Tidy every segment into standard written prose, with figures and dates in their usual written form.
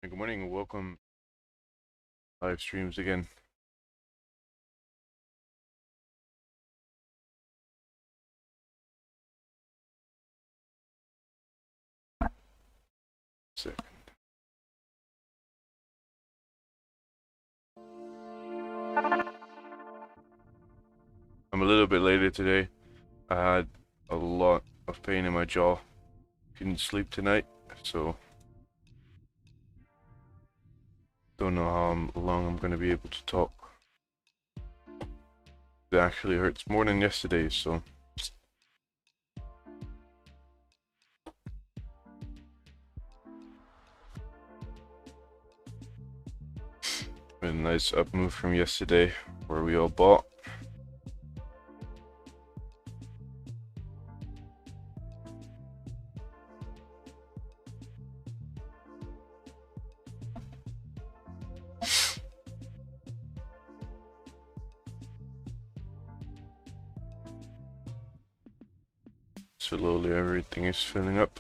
Good morning and welcome live streams again. Second. I'm a little bit later today. I had a lot of pain in my jaw. Couldn't sleep tonight, so don't know how long I'm going to be able to talk. It actually hurts more than yesterday, so a nice up move from yesterday where we all bought. Slowly everything is filling up.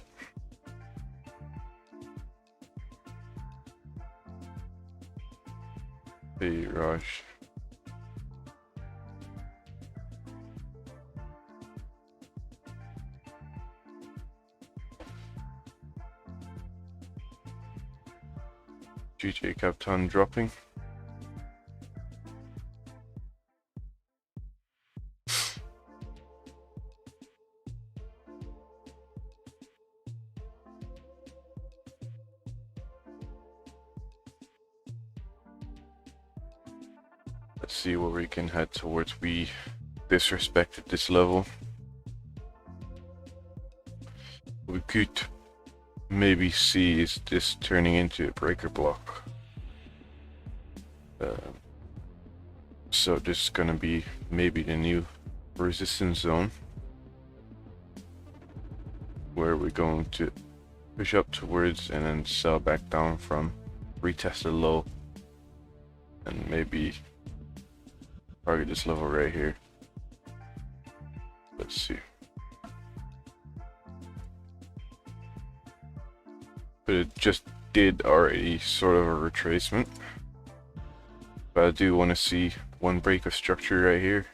Hey Raj. GJ Captain dropping. Let's see where we can head towards. We disrespected this level. We could maybe see is this turning into a breaker block. So this is gonna be maybe the new resistance zone where we're going to push up towards and then sell back down from, retest the low, and maybe target this level right here. Let's see. But it just did already sort of a retracement. But I do want to see one break of structure right here,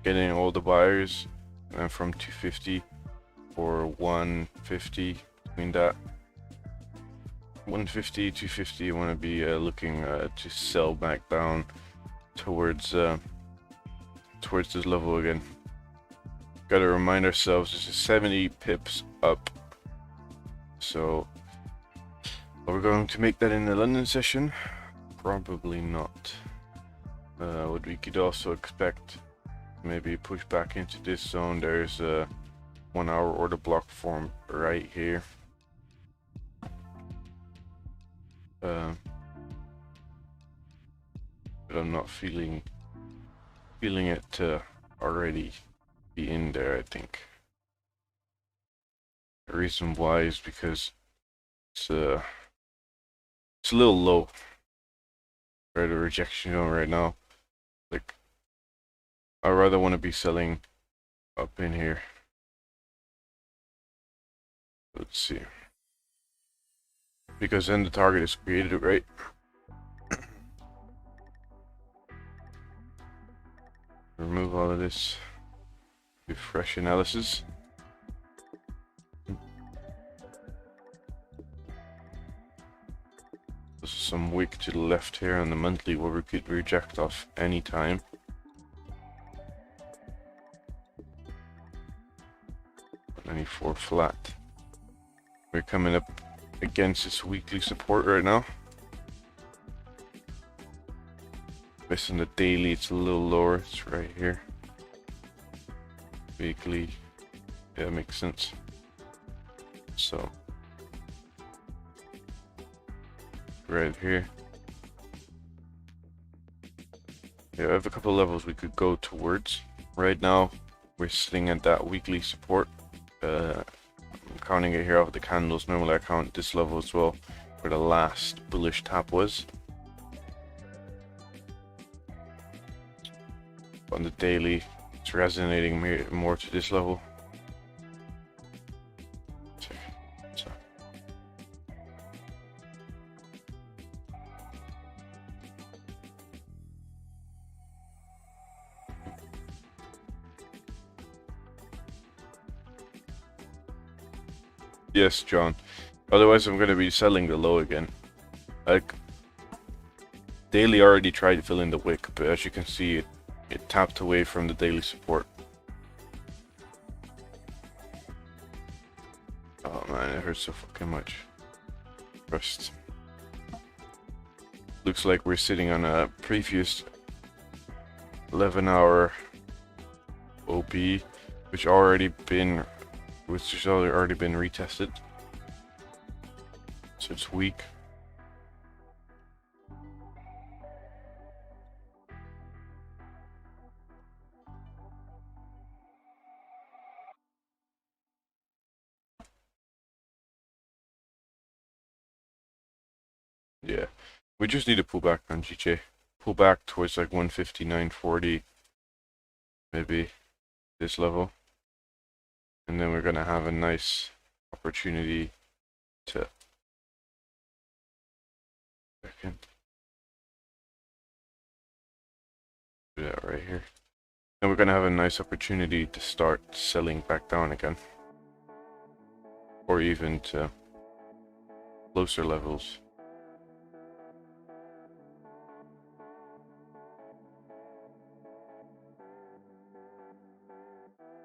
getting all the buyers, and from 250 or 150, between that 150 250 you want to be looking to sell back down towards this level again. Got to remind ourselves this is 70 pips up, so are we going to make that in the London session? Probably not. What we could also expect, maybe push back into this zone. There's a 1 hour order block form right here. But I'm not feeling it to already be in there. I think the reason why is because it's a little low. Right, the rejection zone right now. Like, I rather want to be selling up in here. Let's see, because then the target is created, right? Remove all of this. Do fresh analysis. There's some wick to the left here on the monthly where we could reject off any time. $94 flat. We're coming up against this weekly support right now. Based on the daily, it's a little lower. It's right here. Weekly, yeah, it makes sense. So right here, yeah, I have a couple levels we could go towards. Right now, we're sitting at that weekly support. I'm counting it here off the candles. Normally I count this level as well, where the last bullish tap was. On the daily, it's resonating more to this level. So Yes, John. Otherwise, I'm gonna be selling the low again. Like, daily already tried to fill in the wick, but as you can see, it tapped away from the daily support. Oh man, it hurts so fucking much. First, looks like we're sitting on a previous 11-hour OP, which has already been retested. So it's weak. Yeah, we just need to pull back on GJ. Pull back towards like 159.40, maybe this level, and then we're gonna have a nice opportunity to. Second. Do that right here. And we're gonna have a nice opportunity to start selling back down again, or even to closer levels.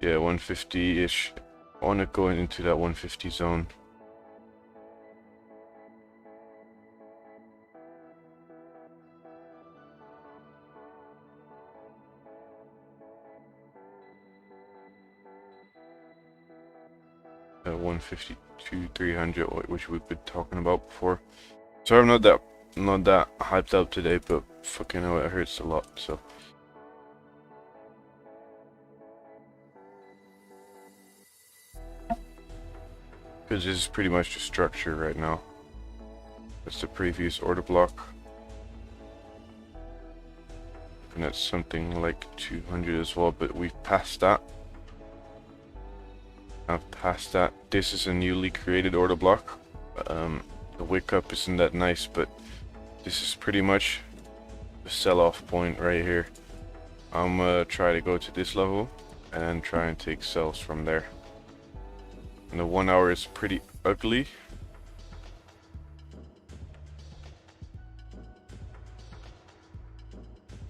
Yeah, 150-ish. I want to go into that 150 zone. At 152, 300, which we've been talking about before. So I'm not that hyped up today, but fucking hell, it hurts a lot. So. Because this is pretty much the structure right now. That's the previous order block. And that's something like 200 as well, but we've passed that. I've passed that. This is a newly created order block. The wick up isn't that nice, but this is pretty much the sell-off point right here. I'm gonna try to go to this level and try and take sells from there. And the 1 hour is pretty ugly.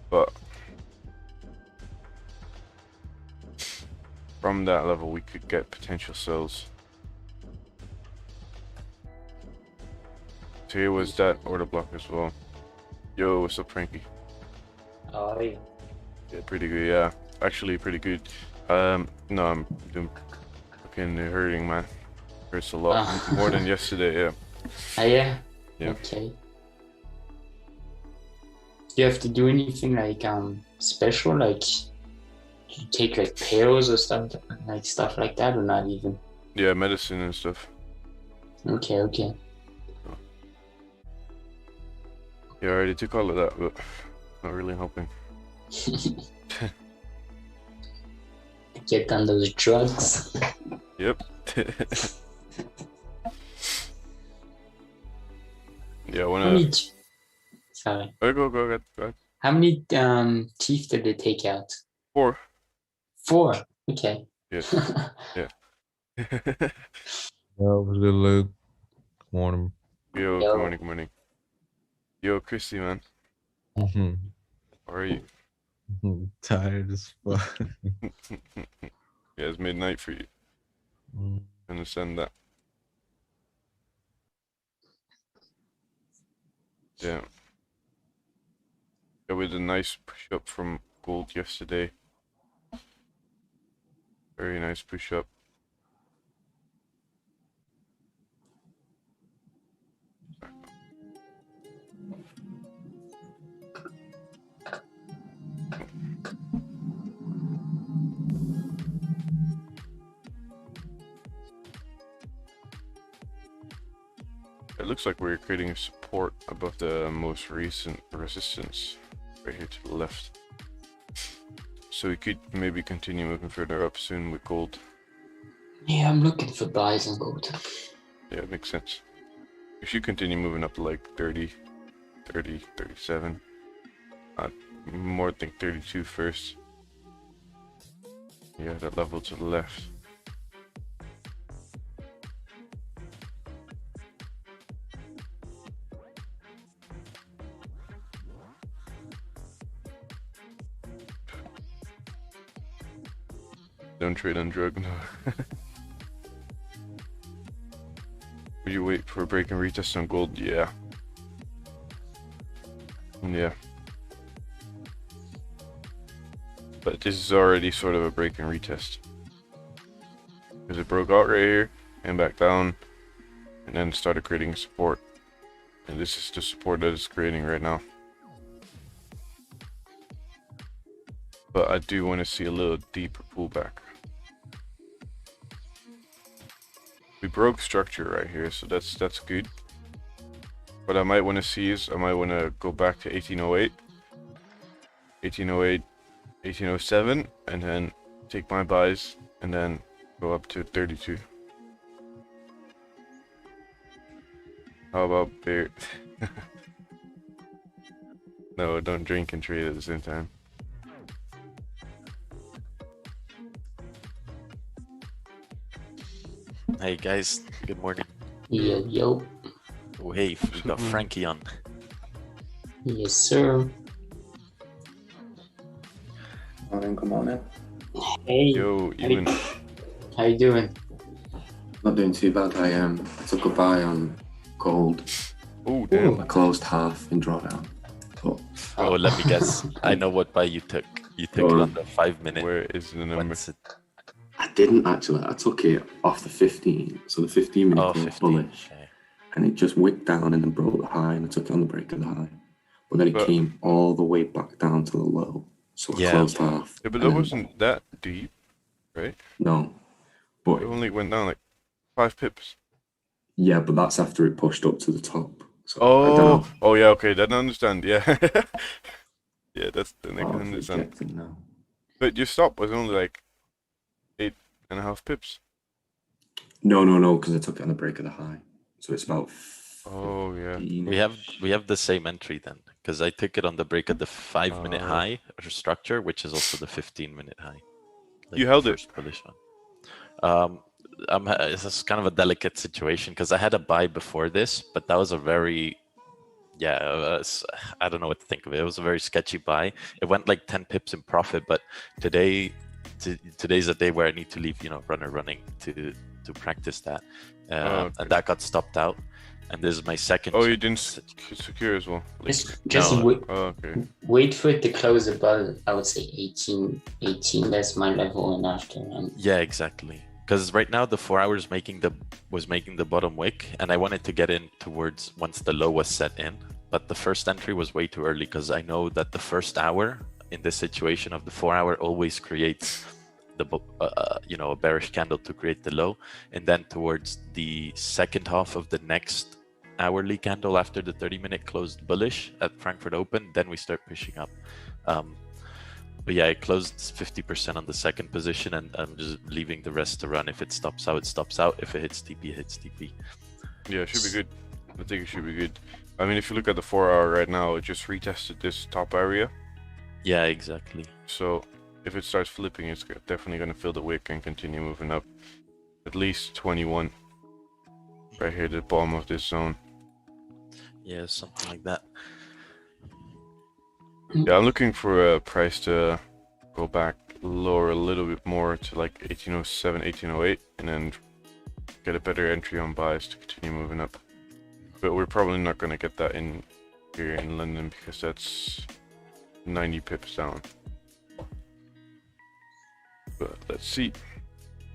But from that level we could get potential sells. So here was that order block as well. Yo, what's up, Frankie? Oh, yeah. Yeah, pretty good, yeah. Actually pretty good. No, I'm doing fucking hurting, man. Hurts a lot. More than yesterday, yeah. Oh, yeah? Yeah. Okay. Do you have to do anything like special, like you take like pills or stuff like that, or not even? Yeah, medicine and stuff. Okay, okay. Yeah, I already took all of that, but not really helping. Get on those drugs. Yep. Yeah, I wanna. Sorry. Oh, go ahead. How many teeth did they take out? 4. 4. Okay. Yes. Yeah. Yo, what's good, Luke? Good morning. Yo, Yo. good morning. Yo, Christy, man. Mhm. How are you? Tired as fuck. Yeah, it's midnight for you. Understand that. Yeah. Yeah, with a nice push up from gold yesterday. Very nice push up. It looks like we're creating a support above the most recent resistance right here to the left. So we could maybe continue moving further up soon with gold. Yeah, I'm looking for buys on gold. Yeah, it makes sense. We should continue moving up to like 30, 37. More than 32 first. Yeah, that level to the left. trade on drug. No. Would you wait for a break and retest on gold? Yeah. Yeah. But this is already sort of a break and retest. Because it broke out right here and back down and then started creating support. And this is the support that it's creating right now. But I do want to see a little deeper pullback. We broke structure right here, so that's good. What I might want to see is I might want to go back to 1808, 1808, 1807, and then take my buys and then go up to 32. How about beer? No, don't drink and trade at the same time. Hey guys, good morning. Yo. Oh, hey, we got Frankie on. Yes, sir. Morning, good morning. Hey. Yo, even How you doing? Not doing too bad. I took a buy on gold. oh damn. I closed half in drawdown. But Oh, let me guess. I know what buy you took. You took it on the 5 minute. Where is the number? What's it? I didn't actually. I took it off the 15. So the 15 minute Oh, closed 15. bullish. Okay. And it just wicked down and then broke the high, and I took it on the break of the high. But then it But- came all the way back down to the low. So I Yeah. closed half. Yeah, but and that then- wasn't that deep, right? No. But It only went down like 5 pips. yeah, but that's after it pushed up to the top. So I don't know. Oh, yeah, okay, then I understand. Yeah, yeah, then I Oh, can it's understand. rejected now. But your stop was only like 8.5 pips. No, because I took it on the break of the high. So it's about. Oh yeah. 15-ish. We have the same entry then, because I took it on the break of the 5 minute Oh. high or structure, which is also the 15 minute high. You the held it. first bullish one. It's kind of a delicate situation because I had a buy before this, but that was a very, I don't know what to think of it. It was a very sketchy buy. It went like 10 pips in profit, but today's a day where I need to leave, runner running to practice that, okay. and that got stopped out. And this is my second. Oh, you didn't secure as well. Like, Just No. wait, oh, okay. wait for it to close above, I would say 18. That's my level, and after. Yeah, exactly. Because right now the 4 hours was making the bottom wick, and I wanted to get in towards once the low was set in. But the first entry was way too early because I know that the first hour in this situation of the 4 hour always creates a bearish candle to create the low, and then towards the second half of the next hourly candle after the 30-minute closed bullish at Frankfurt Open, then we start pushing up. But yeah, I closed 50% on the second position, and I'm just leaving the rest to run. If it stops out, it stops out. If it hits TP, it hits TP. Yeah, it should be good. I think it should be good. I mean, if you look at the 4 hour right now, it just retested this top area. Yeah, exactly. So if it starts flipping, it's definitely going to fill the wick and continue moving up. At least 21. Right here, the bottom of this zone. Yeah, something like that. Yeah, I'm looking for a price to go back lower a little bit more to like 1807, 1808, and then get a better entry on buys to continue moving up. But we're probably not going to get that in here in London because that's 90 pips down. But let's see.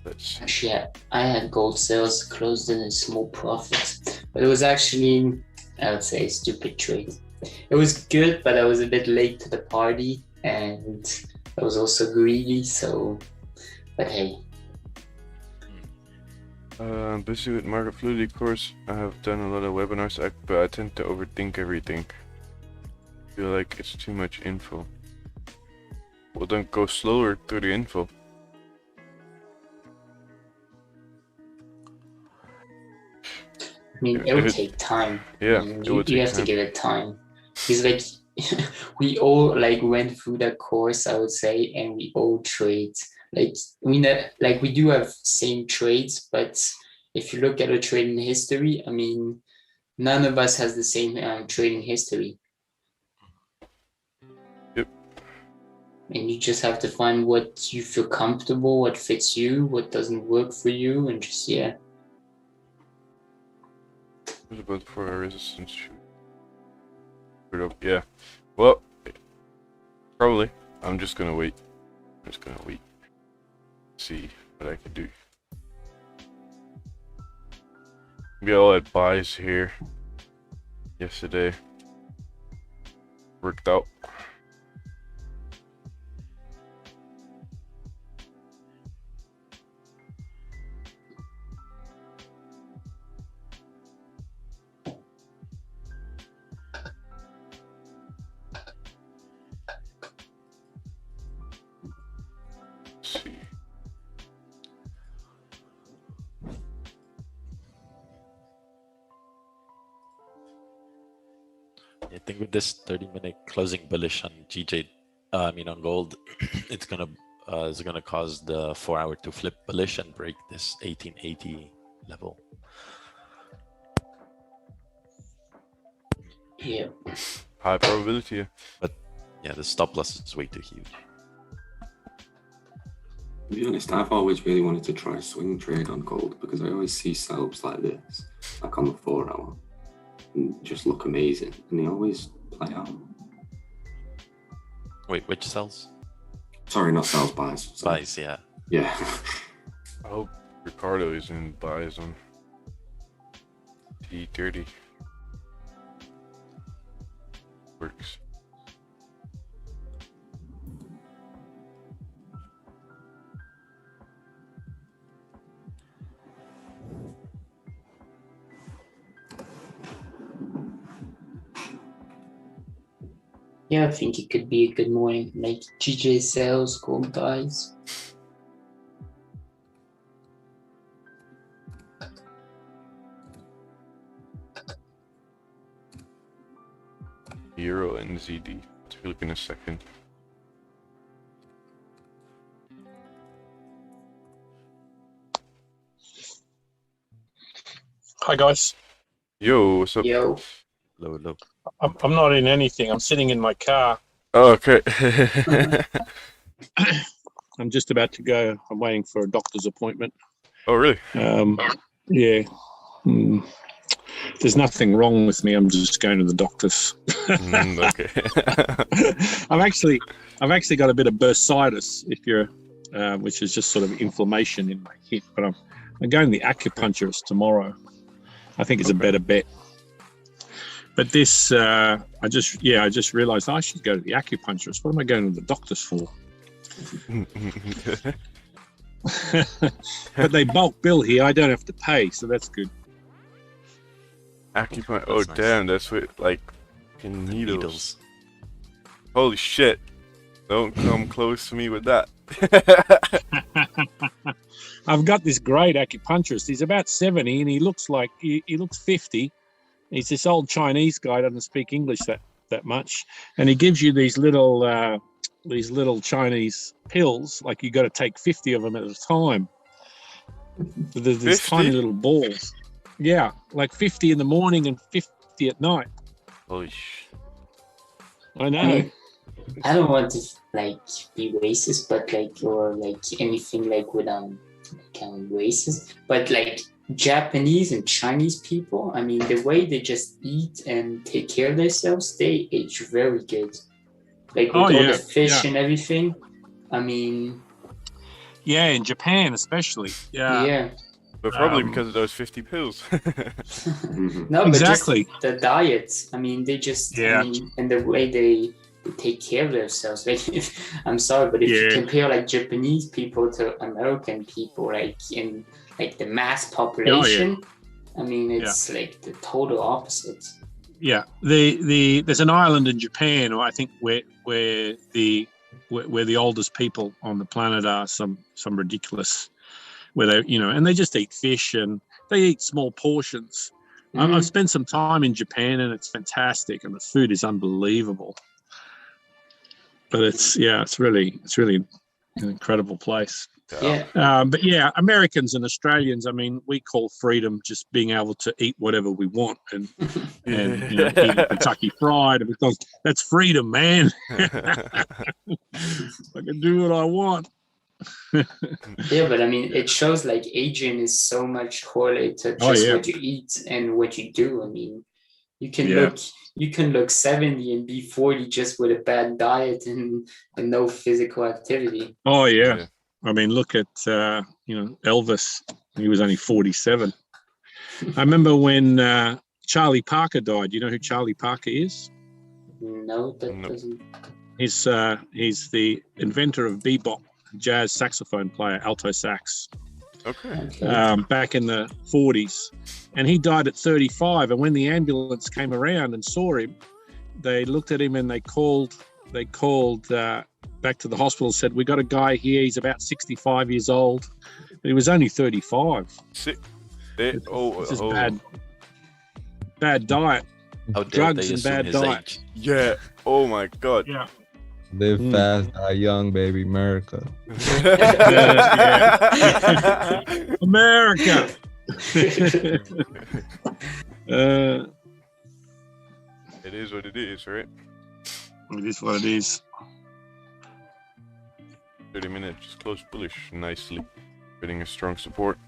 Actually, I had gold sales closed in a small profit, but it was actually, I would say, a stupid trade. It was good, but I was a bit late to the party, and I was also greedy. So, but hey, I'm busy with market fluidity course. I have done a lot of webinars, but I tend to overthink everything. Feel like it's too much info. Well, then go slower through the info. I mean, it would take time. Yeah, I mean, it would you take have time. to give it time. Because like we all like went through that course, I would say, and we all trade. Like we do have same trades, but if you look at a trading history, I mean, none of us has the same trading history. Yep. And you just have to find what you feel comfortable, what fits you, what doesn't work for you, and just, yeah. What about for our resistance? Yeah. Well, probably. I'm just gonna wait. I'm just gonna wait. See what I can do. We all had buys here yesterday. Worked out. Let's see. I think with this 30-minute closing bullish on GJ, on gold, it's gonna cause the 4-hour to flip bullish and break this 1880 level. Yeah. High probability. Yeah. But yeah, the stop loss is way too huge. To be honest, I've always really wanted to try swing trade on gold because I always see setups like this, like on the 4-hour, and just look amazing, and they always play out. Wait, which sells? Sorry, not sales, buys. Sorry. Buys, yeah. Yeah. I hope Ricardo is in buys on T30. Works. Yeah, I think it could be a good morning. Like GJ sells, gold buys. Euro and ZD. Let's look in a second. Hi guys. Yo, what's up? Yo. Low. I'm not in anything. I'm sitting in my car. Oh, okay. I'm just about to go. I'm waiting for a doctor's appointment. Oh, really? Yeah. There's nothing wrong with me. I'm just going to the doctor's. Okay. I've actually got a bit of bursitis, which is just sort of inflammation in my hip. But I'm going to the acupuncturist tomorrow. I think it's a better bet. But this, I just realized I should go to the acupuncturist. What am I going to the doctors for? But they bulk bill here. I don't have to pay, so that's good. Acupuncture. Oh, nice. damn. That's what, like, needles. Holy shit. Don't come close to me with that. I've got this great acupuncturist. He's about 70 and he looks like he looks 50. He's this old Chinese guy, doesn't speak English that much, and he gives you these little Chinese pills. Like you got to take 50 of them at a time. There's these 50? tiny little balls. Yeah, like 50 in the morning and 50 at night. Holy shit. I know. I don't want to be racist, but or anything with racist, but Japanese and Chinese people, I mean, the way they just eat and take care of themselves, they age very good. With all the fish and everything. I mean, yeah, in Japan especially. Yeah. But probably because of those 50 pills. No, exactly. But just the diet. I mean, they just and the way they take care of themselves. I'm sorry, but if you compare Japanese people to American people, in the mass population, I mean, it's the total opposite. Yeah, there's an island in Japan, I think, where the oldest people on the planet are some ridiculous, where they and they just eat fish and they eat small portions. Mm-hmm. I've spent some time in Japan and it's fantastic and the food is unbelievable. But it's really an incredible place. Yeah. But yeah, Americans and Australians, I mean, we call freedom just being able to eat whatever we want and you know, eating Kentucky Fried, because that's freedom, man. I can do what I want. Yeah, but I mean, it shows like aging is so much correlated to Oh, just yeah. what you eat and what you do. I mean, you can Yeah. look 70 and be 40 just with a bad diet and no physical activity. Oh yeah. I mean, look at you know, Elvis. He was only 47. I remember when Charlie Parker died. You know who Charlie Parker is? No, that Nope. doesn't. He's the inventor of bebop, jazz saxophone player, alto sax, Okay. Okay. back in the 40s. And he died at 35. And when the ambulance came around and saw him, they looked at him and they called back to the hospital, said, "We got a guy here. He's about 65 years old. But he was only 35. Sick. It's just bad diet. How dare Drugs they and assume bad his diet. age? Yeah. Oh my god. Yeah. Live fast, die young, baby. America. America. It is what it is, right? It is what it is. 30 minutes, just close bullish nicely. Getting a strong support.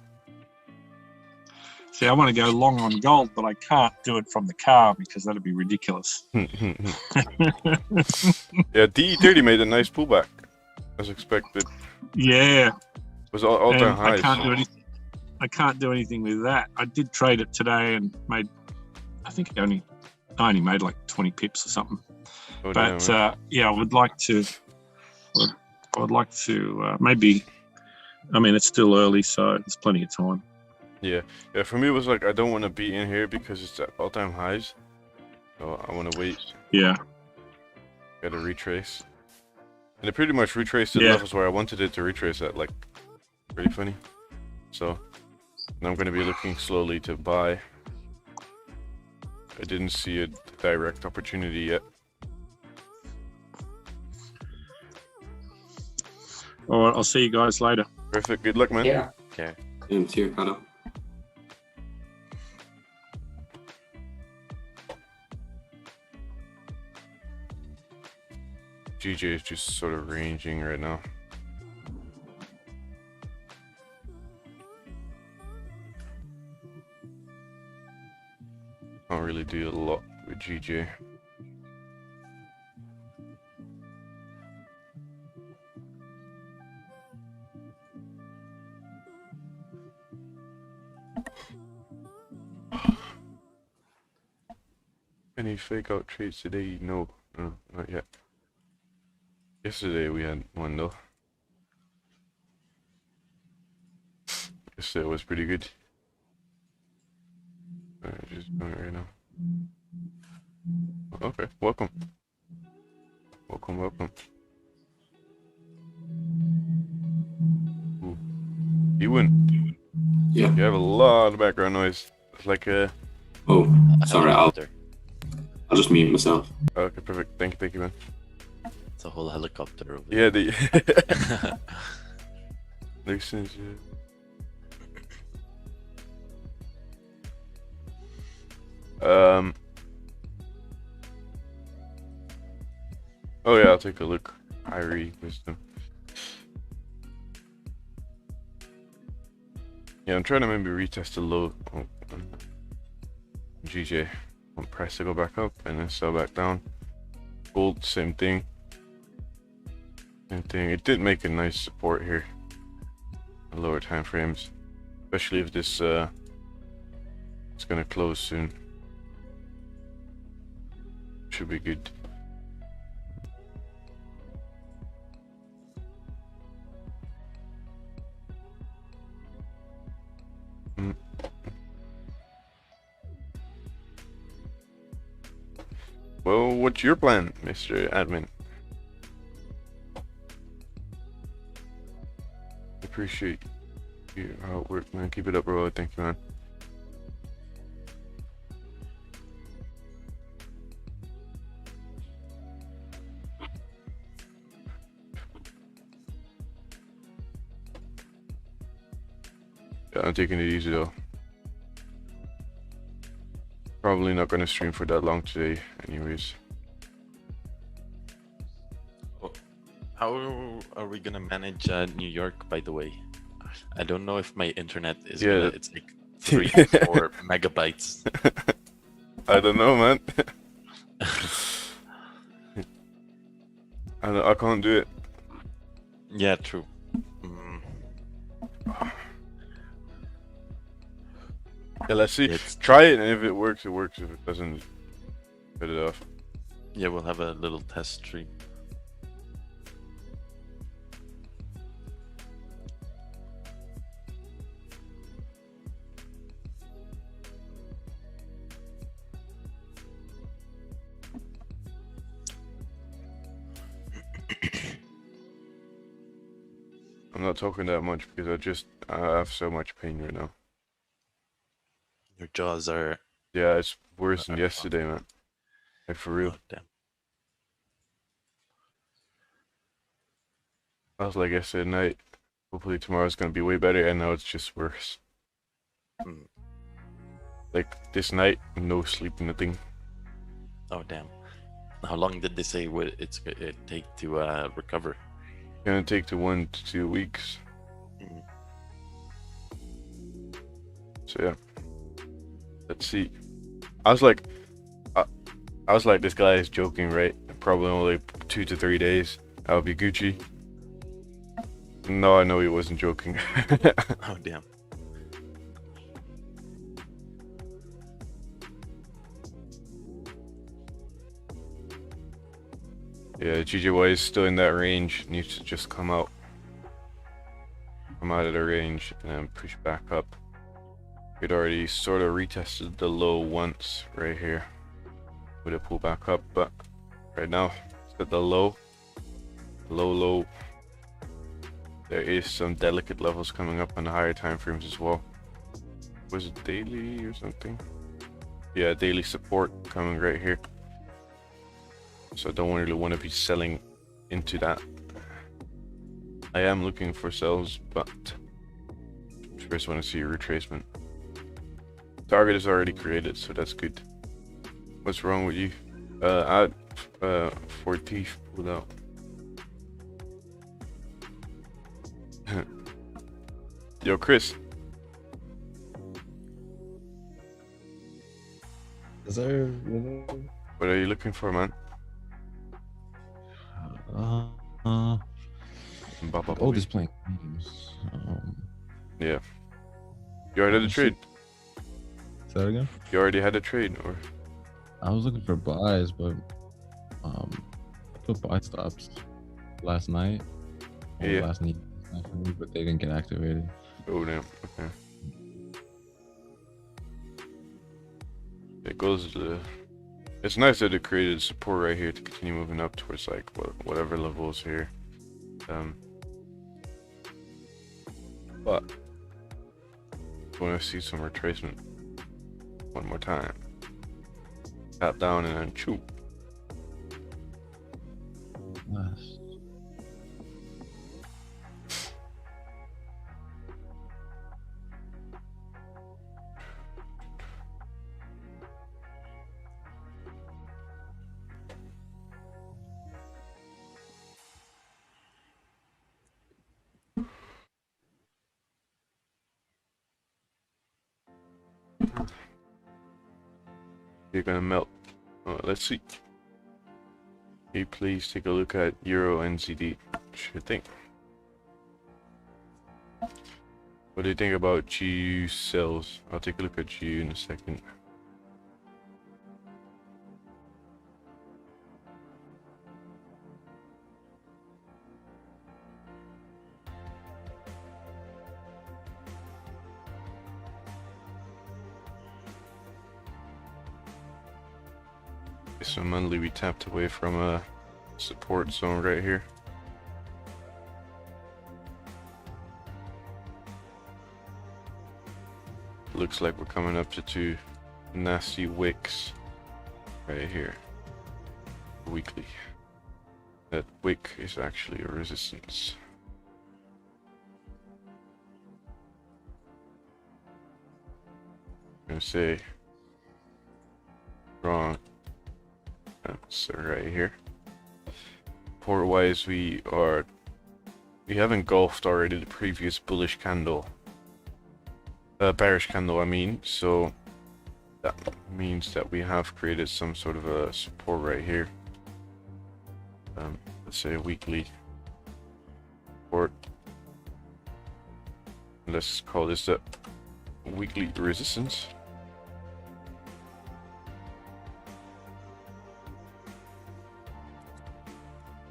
See, I want to go long on gold, but I can't do it from the car because that'd be ridiculous. Yeah, DE30 made a nice pullback, as expected. Yeah. Was all-time And highs. I can't do anything with that. I did trade it today and made, I think I only made like 20 pips or something. Oh, But damn, right? yeah, I would like to maybe. I mean, it's still early, so there's plenty of time. Yeah, for me it was like, I don't want to be in here because it's at all-time highs. So I want to wait. Yeah. Gotta retrace. And it pretty much retraced the Yeah. levels where I wanted it to retrace at, like, pretty funny. So, now I'm gonna be looking slowly to buy. I didn't see a direct opportunity yet. All right, I'll see you guys later. Perfect, good luck, man. Yeah. To your cutter. GJ is just sort of ranging right now. Can't really do a lot with GJ. Any fake out trades today? No, not yet. Yesterday we had one though. Yesterday was pretty good. Alright, just doing it right now. Okay, welcome. Welcome. Ooh. You win. Yeah. You have a lot of background noise. It's like a... Oh, sorry. I'll Helicopter. just mute myself. Okay, perfect. Thank you, man. It's a whole helicopter over Yeah, the... there. Listen, Oh yeah, I'll take a look. Irie wisdom. Yeah, I'm trying to maybe retest the low. Oh, GJ. Want price to go back up and then sell back down. Gold, same thing. Same thing. It did make a nice support here. Lower time frames, especially if this it's gonna close soon. Should be good. Well, what's your plan, Mr. Admin? Appreciate your hard work, man. Keep it up, bro. Thank you, man. Yeah, I'm taking it easy though. Probably not gonna stream for that long today, anyways. How are we gonna manage New York, by the way? I don't know if my internet is Yeah. gonna, it's like 3 to 4 megabytes. I don't know, man. I can't do it. Yeah, true. Mm, Yeah, let's see. It's- Try it, and if it works, it works. If it doesn't, cut it off. yeah, we'll have a little test stream. I'm not talking that much because I have so much pain right now. Your jaws are... Yeah, it's worse than yesterday, man. Like for real. Oh, damn. I was like yesterday night. Hopefully tomorrow's gonna be way better, and now it's just worse. Mm. Like this night, no sleep, nothing. Oh, damn. How long did they say it take to recover? Gonna take to 1 to 2 weeks. Mm. So yeah, let's see. I was like, this guy is joking, right? Probably only 2 to 3 days. I'll be Gucci. No, I know he wasn't joking. Oh, damn. Yeah, GJY is still in that range. Needs to just come out of the range and then push back up. It already sort of retested the low once right here. Would it pull back up? But right now it's at the low. There is some delicate levels coming up on the higher time frames as well. Was it daily or something? Yeah, daily support coming right here. So I don't really want to be selling into that. I am looking for sells, but first want to see a retracement. Target is already created, so that's good. What's wrong with you? I 4 teeth pulled out. Yo, Chris. What are you looking for, man? Just playing games. Yeah. You already had a trade? Say that again? You already had a trade, or? I was looking for buys, but I put buy stops last night. Yeah. Last night, but they didn't get activated. Oh damn. Okay. It goes to. It's nice that it created support right here to continue moving up towards like whatever level is here. But I want to see some retracement one more time. Tap down and then chew. Nice. You're gonna melt. Let's see. Can you please take a look at Euro NZD? Sure thing. What do you think about GU sells? I'll take a look at GU in a second. So monthly, we tapped away from a support zone right here. Looks like we're coming up to 2 nasty wicks right here. Weekly. That wick is actually a resistance. gonna say wrong. So right here. Support wise, we have engulfed already the previous bullish candle. Bearish candle, I mean. So that means that we have created some sort of a support right here. Let's say a weekly support. Let's call this a weekly resistance.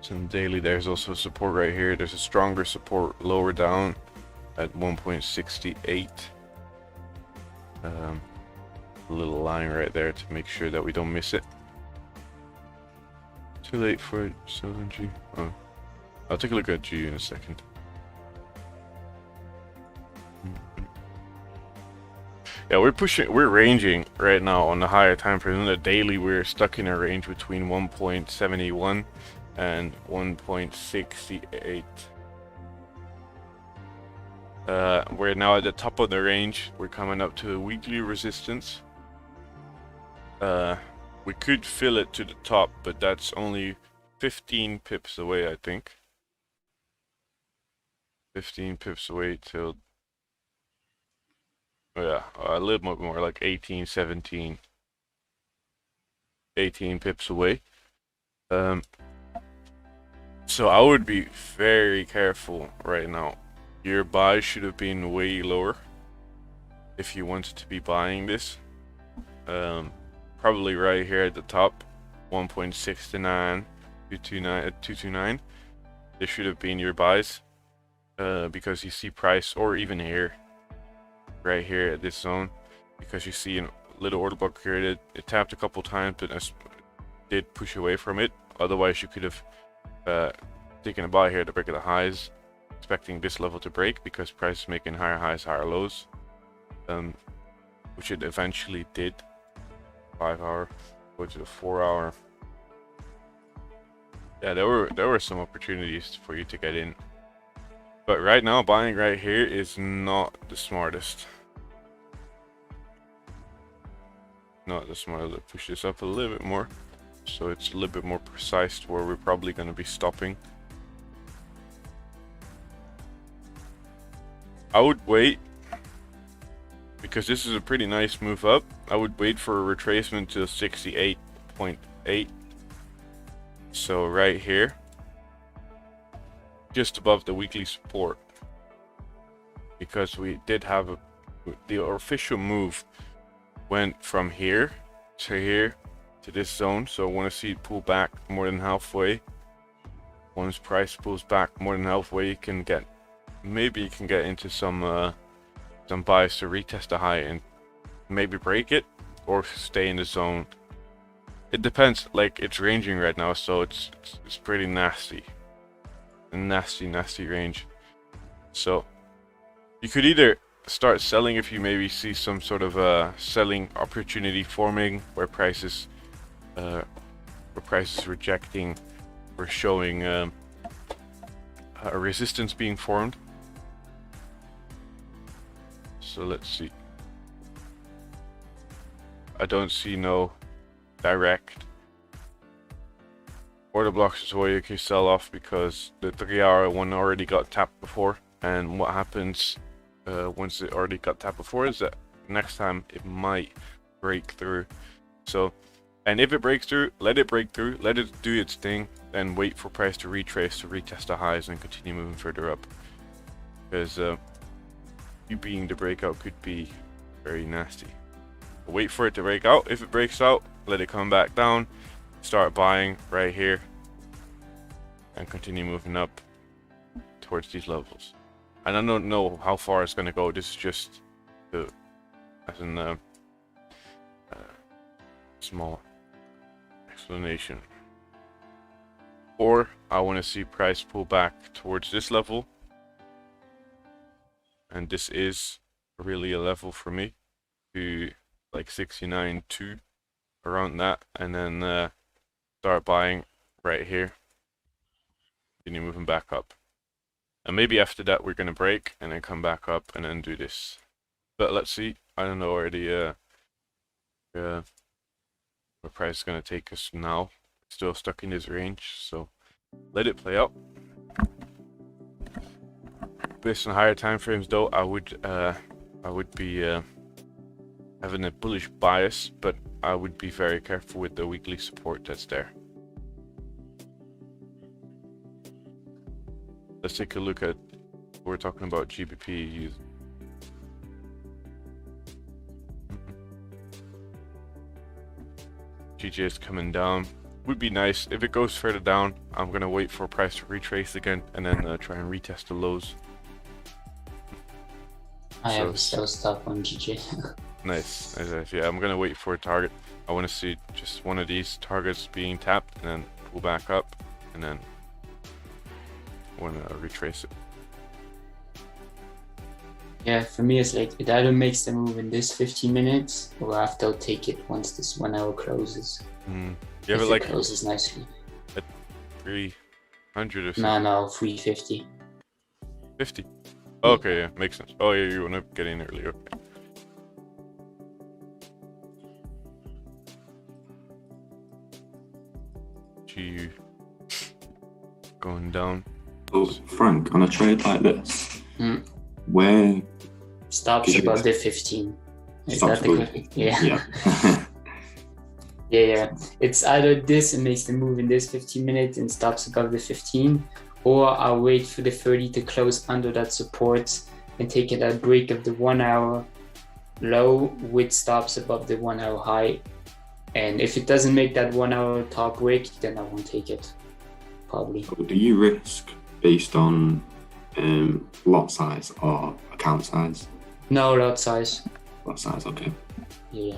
And daily, there's also support right here. There's a stronger support lower down at 1.68. A little line right there to make sure that we don't miss it. Too late for Southern G. Oh, I'll take a look at G in a second. Yeah, we're ranging right now on the higher time frame. On the daily, we're stuck in a range between 1.71 and 1.68. We're now at the top of the range. We're coming up to a weekly resistance. We could fill it to the top, but that's only 15 pips away, I think. 15 pips away till, oh yeah, a little bit more, like 18, 17. 18 pips away. So I would be very careful right now. Your buy should have been way lower if you wanted to be buying this. Probably right here at the top, 1.69, 229. This should have been your buys, because you see price, or even here, right here at this zone, because you see a little order block here. It tapped a couple times, but did push away from it. Otherwise, you could have taking a buy here to break the highs, expecting this level to break because price is making higher highs, higher lows, which it eventually did. 5 hour, go to the 4 hour. Yeah, there were some opportunities for you to get in, but right now buying right here is not the smartest. Not the smartest. Let's push this up a little bit more, so it's a little bit more precise to where we're probably going to be stopping. I would wait, because this is a pretty nice move up. I would wait for a retracement to 68.8. So right here, just above the weekly support, because we did have the official move went from here to this zone. So I want to see it pull back more than halfway. Once price pulls back more than halfway, you can get, maybe you can get into some buys to retest the high and maybe break it or stay in the zone. It depends. Like, it's ranging right now, so it's pretty nasty. A nasty range. So you could either start selling if you maybe see some sort of a selling opportunity forming where prices rejecting or showing a resistance being formed. So let's see. I don't see no direct order blocks is where you can sell off, because the 3 hour one already got tapped before, and what happens once it already got tapped before is that next time it might break through. So, and if it breaks through, let it break through, let it do its thing, then wait for price to retrace, to retest the highs and continue moving further up, because you being the breakout could be very nasty. But wait for it to break out. If it breaks out, let it come back down, start buying right here, and continue moving up towards these levels. And I don't know how far it's going to go. This is just as a small explanation. Or I want to see price pull back towards this level, and this is really a level for me, to like 69.2, around that, and then start buying right here, continue moving back up. And maybe after that we're gonna break and then come back up and then do this. But let's see. I don't know already. where price is going to take us now. Still stuck in this range, so let it play out. Based on higher time frames, though, I would be having a bullish bias, but I would be very careful with the weekly support that's there. Let's take a look at, we're talking about GBP. GJ is coming down. Would be nice if it goes further down. I'm gonna wait for price to retrace again and then try and retest the lows. I have a sell stop on GJ. Nice. Yeah, I'm gonna wait for a target. I want to see just one of these targets being tapped and then pull back up, and then I want to retrace it. Yeah, for me it's like it either makes the move in this 15 minutes or after I'll take it once this 1 hour closes. You have if it like closes nicely. at 300 or something? No, 350. 50? Oh, okay, yeah, makes sense. Oh yeah, you want to get in early, okay. G going down. Oh, Frank, on a trade like this, Hmm. where Stops Should above the 15. Is stops that the above- correct- Yeah. yeah. Yeah. It's either this and makes the move in this 15 minutes and stops above the 15, or I'll wait for the 30 to close under that support and take it at break of the 1 hour low with stops above the 1 hour high. And if it doesn't make that 1 hour top break, then I won't take it. Probably. Do you risk based on lot size or account size? No, lot size. Lot size, okay. Yeah.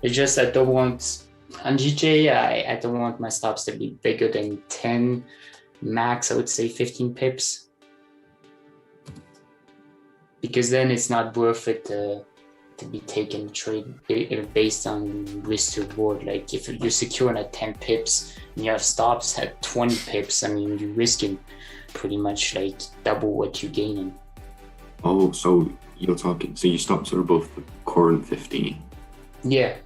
It's just I don't want on GJ, I don't want my stops to be bigger than 10, max I would say 15 pips. Because then it's not worth it to be taken trade based on risk to reward. Like if you're securing at 10 pips and you have stops at 20 pips, I mean you're risking pretty much like double what you're gaining. Oh, so you're talking, so your stops are above the current 15? Yeah.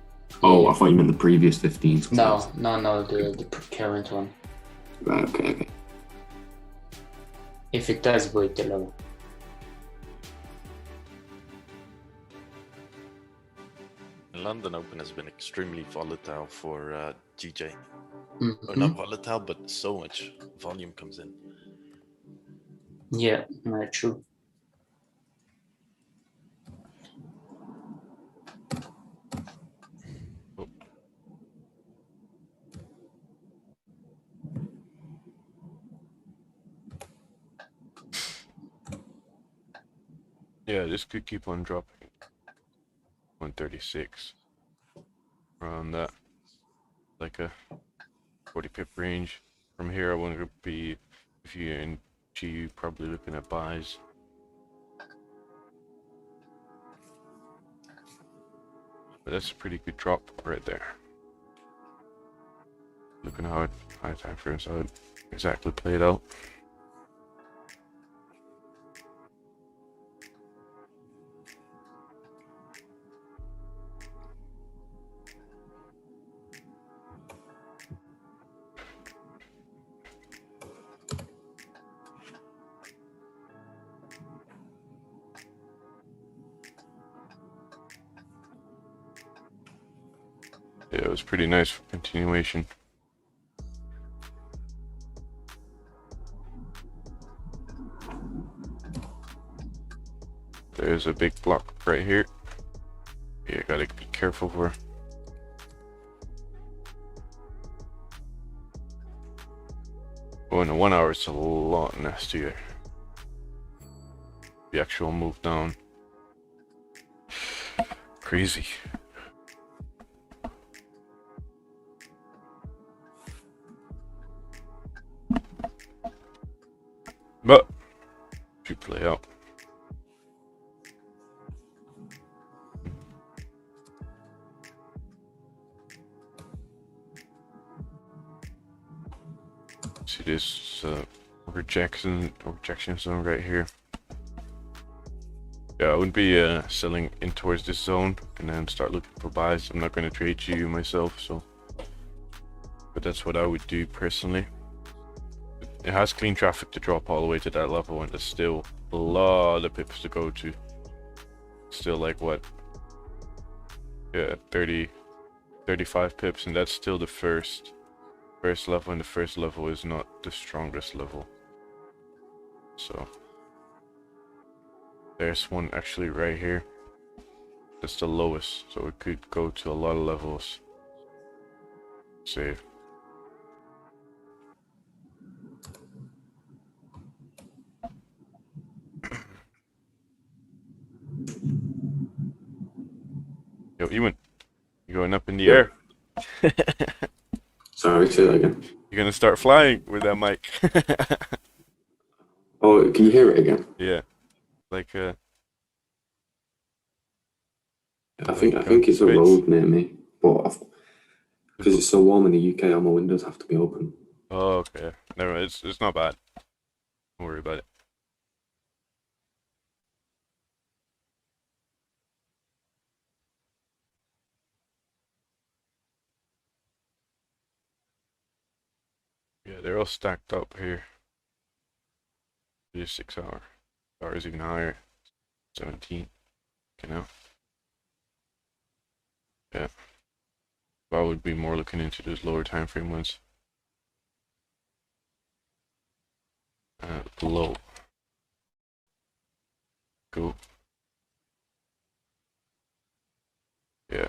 Oh, Yeah. I thought you meant the previous 15s. No, the current one. Right, okay. If it does break the low. London Open has been extremely volatile for GJ. Mhm. Or not volatile, but so much volume comes in. Yeah, true. Yeah, this could keep on dropping. 136. Around that. Like a 40 pip range. From here, I want to be, if you're in G, probably looking at buys. But that's a pretty good drop right there. Looking how it, high time frames, how it exactly played out. Yeah, it was pretty nice for continuation. There's a big block right here. Yeah, gotta be careful for. Oh, in the 1 hour, it's a lot nastier. The actual move down. Crazy. But should play out. See this rejection zone right here. Yeah, I wouldn't be selling in towards this zone and then start looking for buys. I'm not going to trade you myself, so. But that's what I would do personally. It has clean traffic to drop all the way to that level, and there's still a lot of pips to go to. Still like what? Yeah, 30, 35 pips, and that's still the first level, and the first level is not the strongest level. So there's one actually right here. That's the lowest, so it could go to a lot of levels. Save. Yo, Ewan, you're going up in the air. Sorry, say that again. You're gonna start flying with that mic. Oh, can you hear it again? Yeah, like I think it's a road near me, but because it's so warm in the UK, all my windows have to be open. Oh, okay. Never mind. It's not bad. Don't worry about it. Yeah, they're all stacked up here. 6 hour. Hours even higher. 17. You know. Yeah. I would be more looking into those lower time frame ones. Low. Cool. Yeah.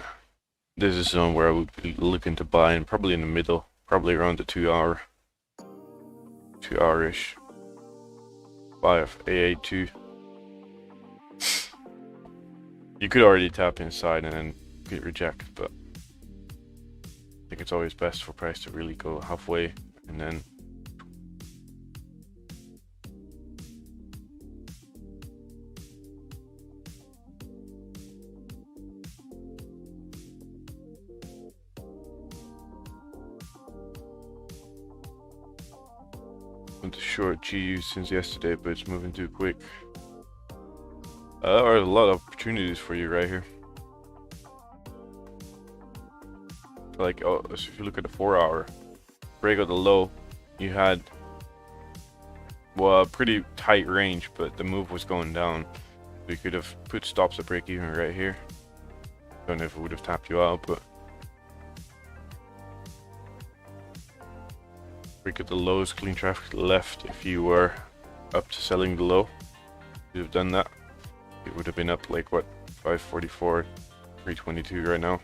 This is one where I would be looking to buy, and probably in the middle, probably around the 2 hour-ish. Buy of AA2. You could already tap inside and then get rejected, but I think it's always best for price to really go halfway and then went to short GU since yesterday, but it's moving too quick. There are a lot of opportunities for you right here. Like, oh, so if you look at the 4 hour, break out the low, you had, well, a pretty tight range, but the move was going down. So you could have put stops at break even right here. Don't know if it would have tapped you out, but break at the lows, clean traffic left. If you were up to selling the low, you'd have done that. It would have been up like what, 544, 322 right now.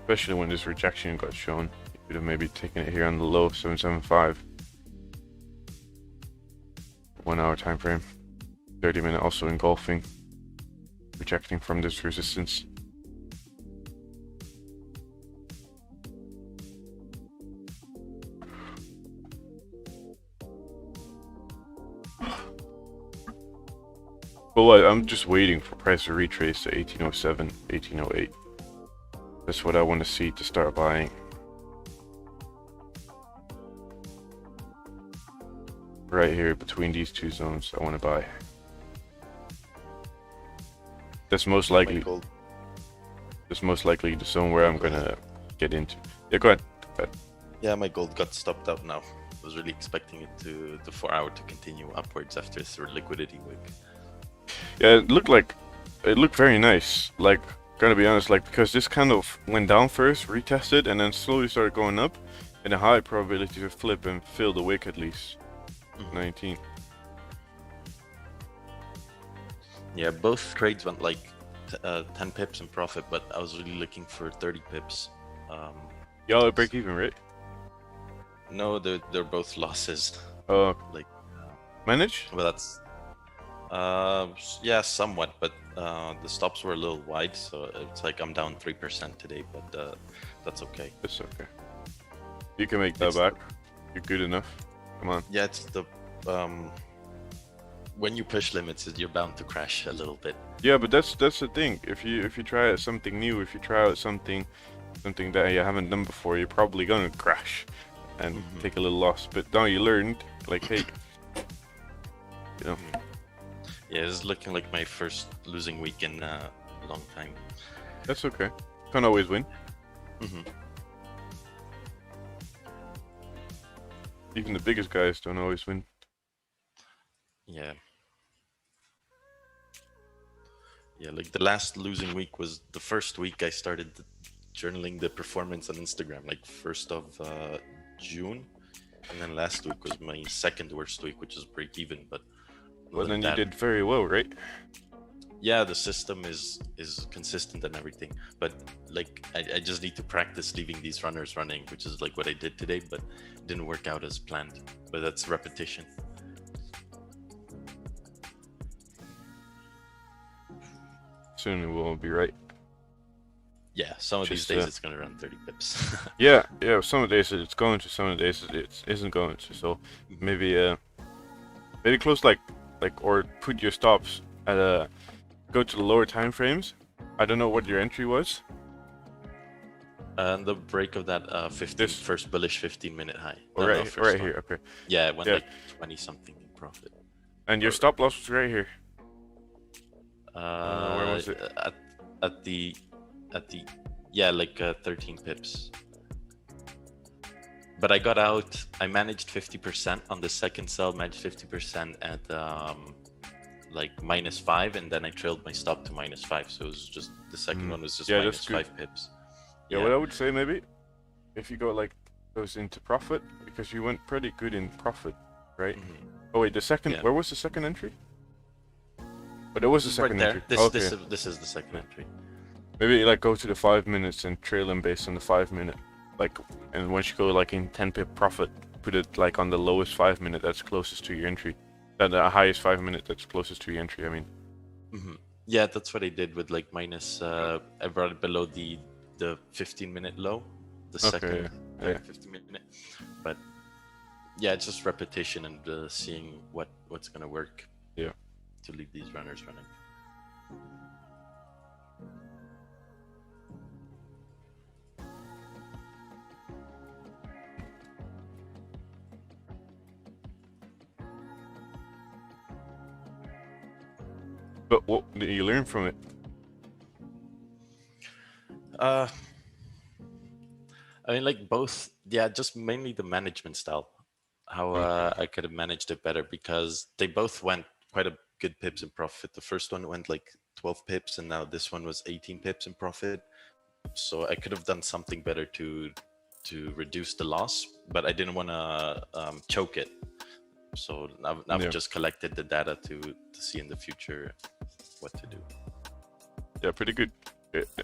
Especially when this rejection got shown, you could have maybe taken it here on the low, 775. 1 hour time frame, 30 minute also engulfing, rejecting from this resistance. But what, I'm just waiting for price to retrace to 1807, 1808. That's what I want to see to start buying. Right here between these two zones, I want to buy. That's most likely. That's most likely the zone where I'm gonna get into. Yeah, go ahead. Go ahead. Yeah, my gold got stopped out now. I was really expecting it to the 4 hour to continue upwards after this liquidity wick. Yeah, it looked very nice. Like, gonna be honest, like, because this kind of went down first, retested, and then slowly started going up, and a high probability to flip and fill the wick at least. 19. Yeah, both trades went like 10 pips in profit, but I was really looking for 30 pips. Y'all break even, right? No, they're both losses. Oh, Like, manage? well, that's yeah, somewhat, but the stops were a little wide, so it's like I'm down 3% today, but that's okay. It's okay. You can make that back. You're good enough. Come on. Yeah, it's the when you push limits, you're bound to crash a little bit. Yeah, but that's the thing. If you try out something new, if you try out something that you haven't done before, you're probably gonna crash and take a little loss. But now you learned, like, hey, you know. Yeah, it's looking like my first losing week in a long time. That's okay. Can't always win. Hmm. Even the biggest guys don't always win. Yeah. Yeah, like the last losing week was the first week I started journaling the performance on Instagram, like 1st of June. And then last week was my second worst week, which is break even. But Well, then you did very well, right? yeah, the system is consistent and everything, but like I just need to practice leaving these runners running, which is like what I did today, but it didn't work out as planned. But that's repetition. Soon it will be right. Yeah, some of these Just, days it's gonna run 30 pips. Yeah. Some of the days it's going to, some of the days it isn't going to. So maybe close like or put your stops at go to the lower time frames. I don't know what your entry was. And the break of that first bullish 15-minute high. Oh, right here. Okay. Yeah, it went Yeah. like 20 something in profit. And your stop loss was right here. Uh, where was it? At the yeah, like 13 pips. But I got out. I managed 50% on the second sell. Managed 50% at like -5, and then I trailed my stop to -5. So it was just the second one was just Yeah, that's -5 pips. Yeah, what I would say maybe, if you go like goes into profit, because you went pretty good in profit, right? Mhm. Oh wait, the second. Yeah. Where was the second entry? But there was the second Right there. entry. This is the second entry. Maybe like go to the 5 minutes and trail them based on the 5 minute, like, and once you go like in 10 pip profit, put it like on the lowest 5 minute that's closest to your entry, then the highest 5 minute that's closest to your entry. I mean. Mm-hmm. Yeah, that's what I did with like minus. I brought it below the 15-minute low, the second yeah. 15-minute. But yeah, it's just repetition and seeing what's gonna work. Yeah. To leave these runners running. But what did you learn from it? I mean, like both. Yeah, just mainly the management style. How I could have managed it better, because they both went quite a good pips in profit. The first one went like 12 pips, and now this one was 18 pips in profit. So I could have done something better to reduce the loss, but I didn't want to choke it. So I've just collected the data to see in the future what to do. Yeah, pretty good.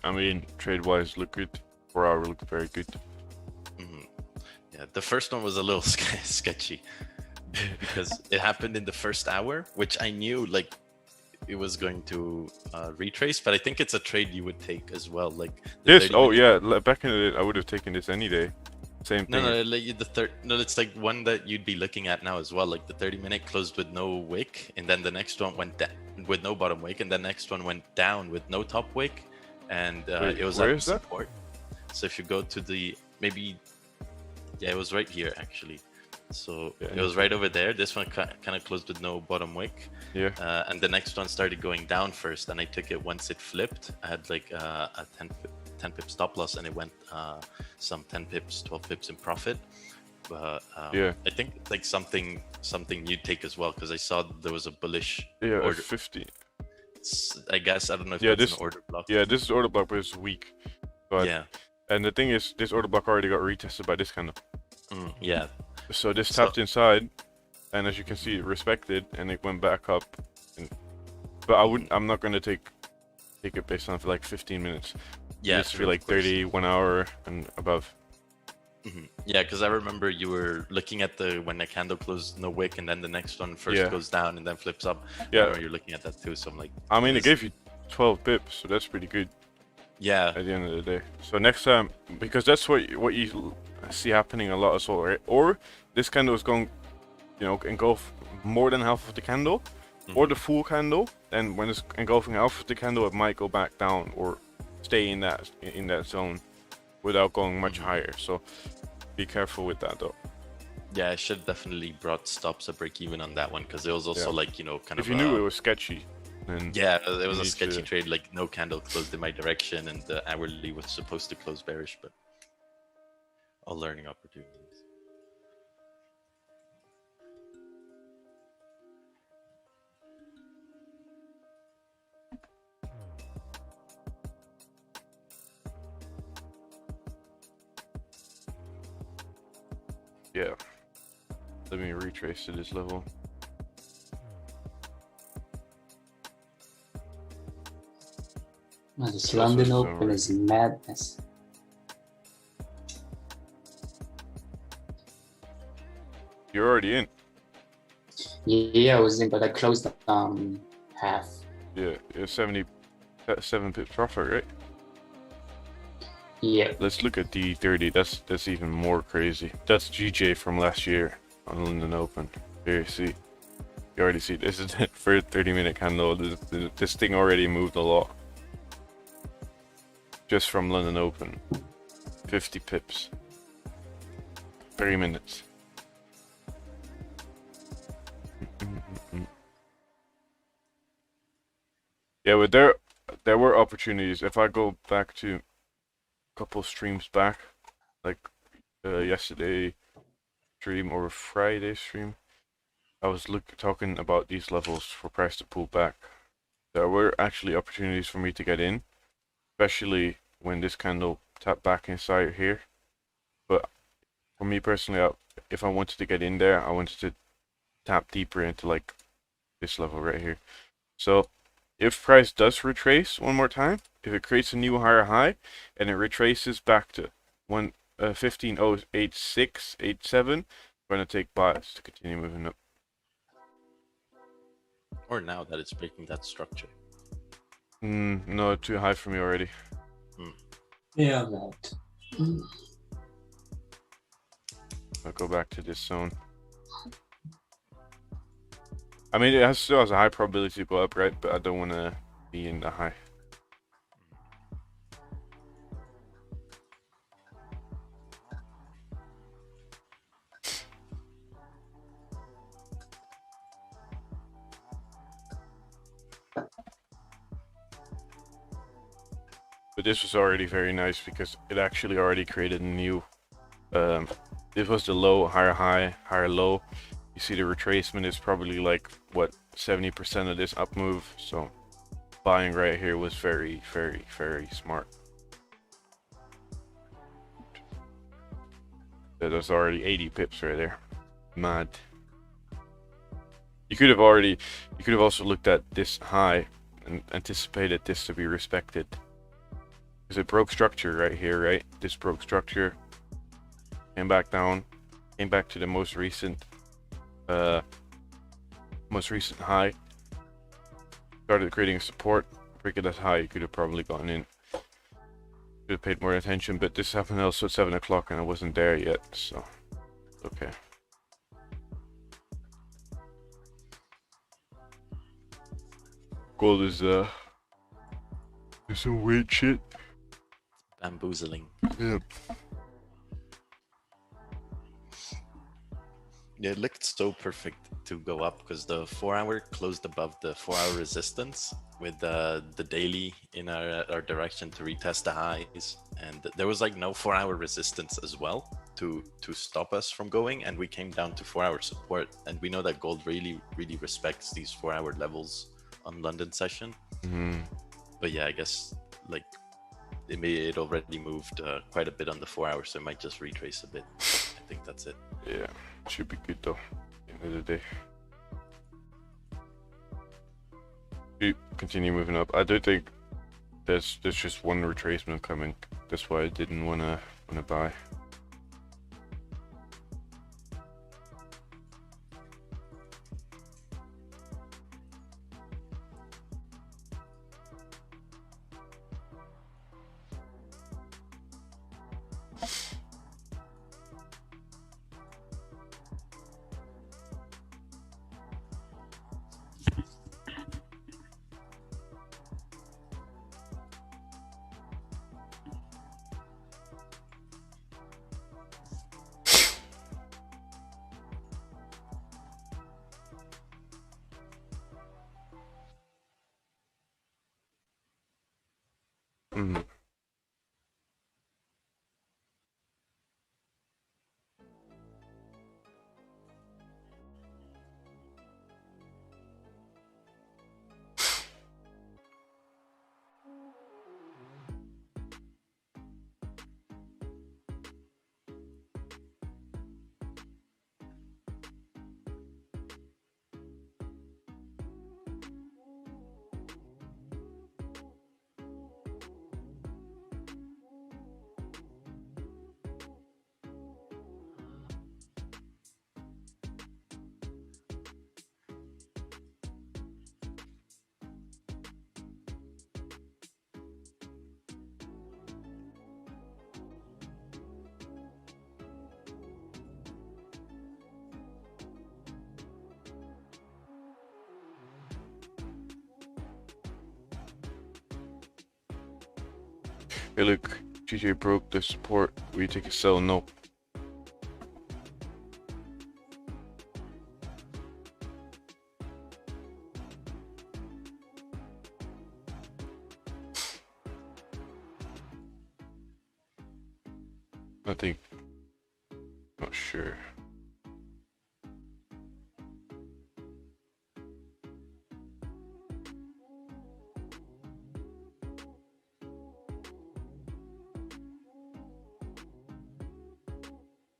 I mean, trade-wise, look good. 4 hour looked very good. Mm-hmm. Yeah, the first one was a little sketchy because it happened in the first hour, which I knew like it was going to retrace, but I think it's a trade you would take as well. Like this, oh yeah, back in the day, I would have taken this any day. Same thing. No, like it's like one that you'd be looking at now as well. Like the 30-minute closed with no wick, and then the next one went down with no bottom wick, and the next one went down with no top wick, and Wait, it was where at is that? support. So if you go to the yeah, it was right here actually. So Yeah, it was right over there. This one kind of closed with no bottom wick. Yeah. And the next one started going down first, and I took it once it flipped. I had like a 10 pip stop loss, and it went some 10 pips, 12 pips in profit. Yeah. I think it's like something you'd take as well, because I saw there was a bullish Yeah, order. 50. I guess I don't know if Yeah, that's this an order block. Yeah, this is order block, but it's weak. But Yeah. and the thing is, this order block already got retested by this candle. Yeah. So this tapped inside, and as you can see, it respected, and it went back up. But I'm not gonna take it based on for like 15 minutes. Yeah. It's for like 30, 1 hour and above. Yeah, because I remember you were looking at when the candle closed no wick, and then the next one first Yeah. goes down and then flips up. Yeah. You're looking at that too. So I'm like, I mean, it gave you 12 pips, so that's pretty good yeah. at the end of the day. So next time, because that's what you see happening a lot as well, right? Or this candle is going, engulf more than half of the candle, or the full candle. And when it's engulfing half of the candle, it might go back down or stay in that zone without going much higher. So be careful with that, though. Yeah, I should definitely brought stops a break even on that one because it was also Yeah. like, you know, kind If of you knew it was sketchy, then yeah, it was you a need sketchy to- trade. Like no candle closed in my direction, and the hourly was supposed to close bearish, but all learning opportunities. yeah. Let me retrace to this level. No, this Also London some Open is madness. You're already in. Yeah, I was in, but I closed half. Yeah, you're 77 pip profit, right? Yeah. Let's look at D30. That's even more crazy. That's GJ from last year on London Open. Here, you see. You already see this is it for a 30-minute candle. This thing already moved a lot. Just from London Open. 50 pips. 30 minutes. Yeah, but there were opportunities. If I go back to a couple streams back, like yesterday stream or Friday stream, I was talking about these levels for price to pull back. There were actually opportunities for me to get in, especially when this candle tapped back inside here. But for me personally, if I wanted to get in there, I wanted to tap deeper into like this level right here. So if price does retrace one more time, if it creates a new higher high and it retraces back to 15.08687, I'm going to take buys to continue moving up. Or now that it's breaking that structure. No, too high for me already. Yeah, right. I'll go back to this zone. I mean, still has a high probability to go up, right? But I don't want to be in the high. But this was already very nice because it actually already created a new. This was the low, higher high, higher low. You see the retracement is probably like what 70% of this up move. So buying right here was very, very, very smart. There's already 80 pips right there. Mad. You could have also looked at this high and anticipated this to be respected. Because it broke structure right here, right? This broke structure. Came back down. Came back to the most recent high. Started creating a support. Break it as high, you could have probably gotten in. Should have paid more attention, but this happened also at 7 o'clock and I wasn't there yet, so okay. Gold is there's some weird shit. Bamboozling. Yeah. Yeah, it looked so perfect to go up because the 4-hour closed above the 4-hour resistance with the daily in our direction to retest the highs, and there was like no 4-hour resistance as well to stop us from going, and we came down to 4-hour support, and we know that gold really respects these 4-hour levels on London session. But yeah, I guess like it already moved quite a bit on the 4-hour, so it might just retrace a bit. I think that's it. Yeah, should be good though. At the end of the day. Continue moving up. I do think there's just one retracement coming. That's why I didn't wanna buy. Mm. Hey, look, GJ broke the support. Will you take a sell? No. I think. Not sure.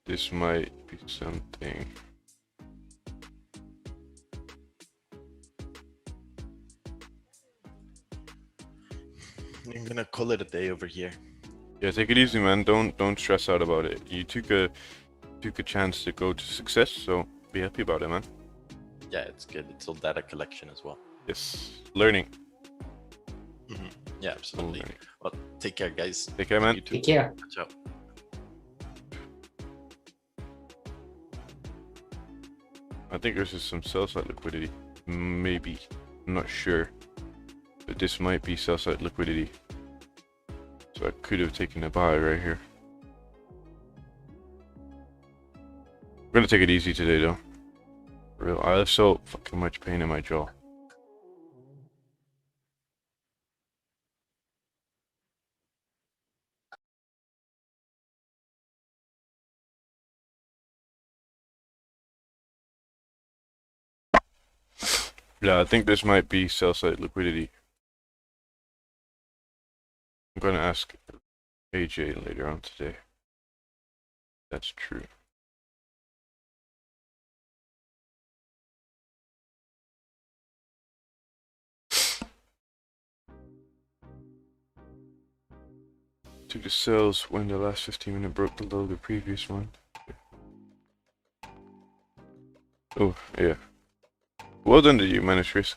This might be something. I'm gonna call it a day over here. Yeah, take it easy, man. Don't stress out about it. You took a chance to go to success, so be happy about it, man. Yeah, it's good. It's all data collection as well. Yes, learning. Yeah, absolutely. Learning. Well, take care, guys. Take care, man. You too. Take care. Ciao. I think this is some sell side liquidity. Maybe. I'm not sure. But this might be sell side liquidity. So I could have taken a buy right here. I'm gonna take it easy today though. For real, I have so fucking much pain in my jaw. Yeah, I think this might be sell side liquidity. I'm gonna ask AJ later on today. That's true. Took the sells when the last 15 minute broke below the previous one. Oh, yeah. Well done to you, Manistris.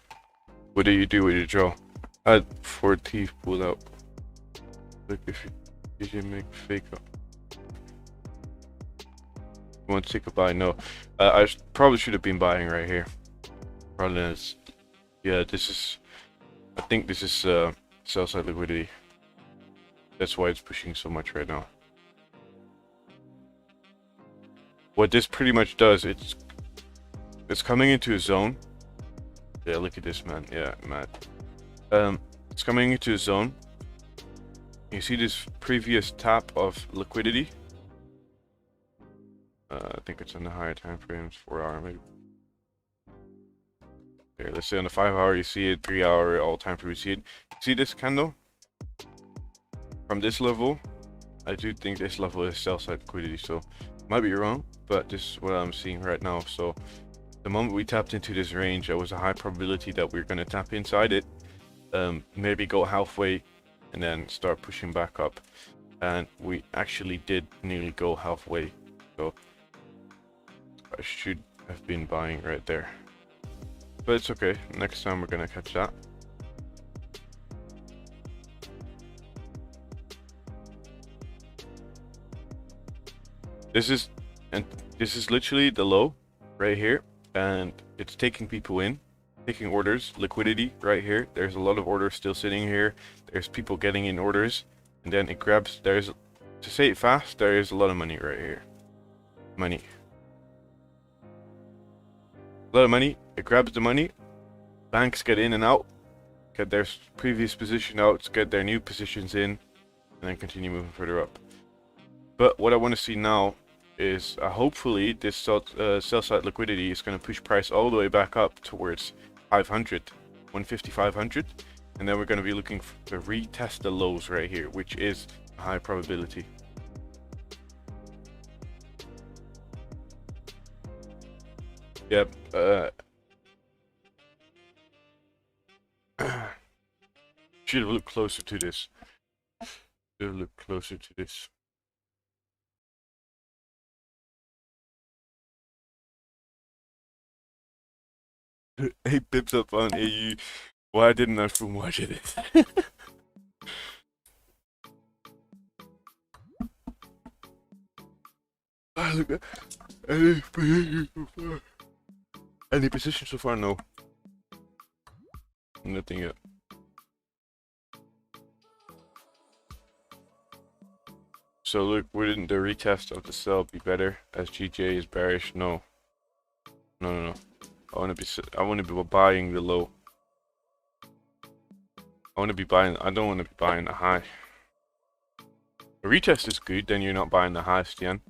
What do you do with your jaw? I had 4 teeth pulled out. Look, if you didn't make fake up. You want to take a buy? No. I probably should have been buying right here. Probably is. Yeah, this is. I think this is sell side liquidity. That's why it's pushing so much right now. What this pretty much does, it's coming into a zone. Yeah, look at this, man. Yeah, mad. It's coming into a zone. You see this previous tap of liquidity? I think it's on the higher time frames, 4 hour maybe. Here, let's say on the 5 hour you see it, 3 hour, all time frame you see it. See this candle? From this level, I do think this level is sell side liquidity, so might be wrong, but this is what I'm seeing right now. So the moment we tapped into this range, there was a high probability that we're going to tap inside it, maybe go halfway and then start pushing back up, and we actually did nearly go halfway, so I should have been buying right there, but it's okay. Next time we're going to catch that. This is literally the low right here, and it's taking people in, taking orders, liquidity right here. There's a lot of orders still sitting here. There's people getting in orders, and then it grabs. There's, to say it fast, there is a lot of money right here. Money. A lot of money. It grabs the money. Banks get in and out. get their previous position out, get their new positions in, and then continue moving further up. But what I want to see now is hopefully this sell side liquidity is going to push price all the way back up towards 500, 150, 500, and then we're going to be looking to retest the lows right here, which is a high probability. Yep. Should have looked closer to this. Should have looked closer to this. Hey, pips up on AU. Why didn't I from watch it? Look at any position so far? No. Nothing yet. So look, wouldn't the retest of the sell be better as GJ is bearish? No. No. I want to be buying the low. I want to be buying. I don't want to be buying the high. A retest is good, then you're not buying the high, Stian.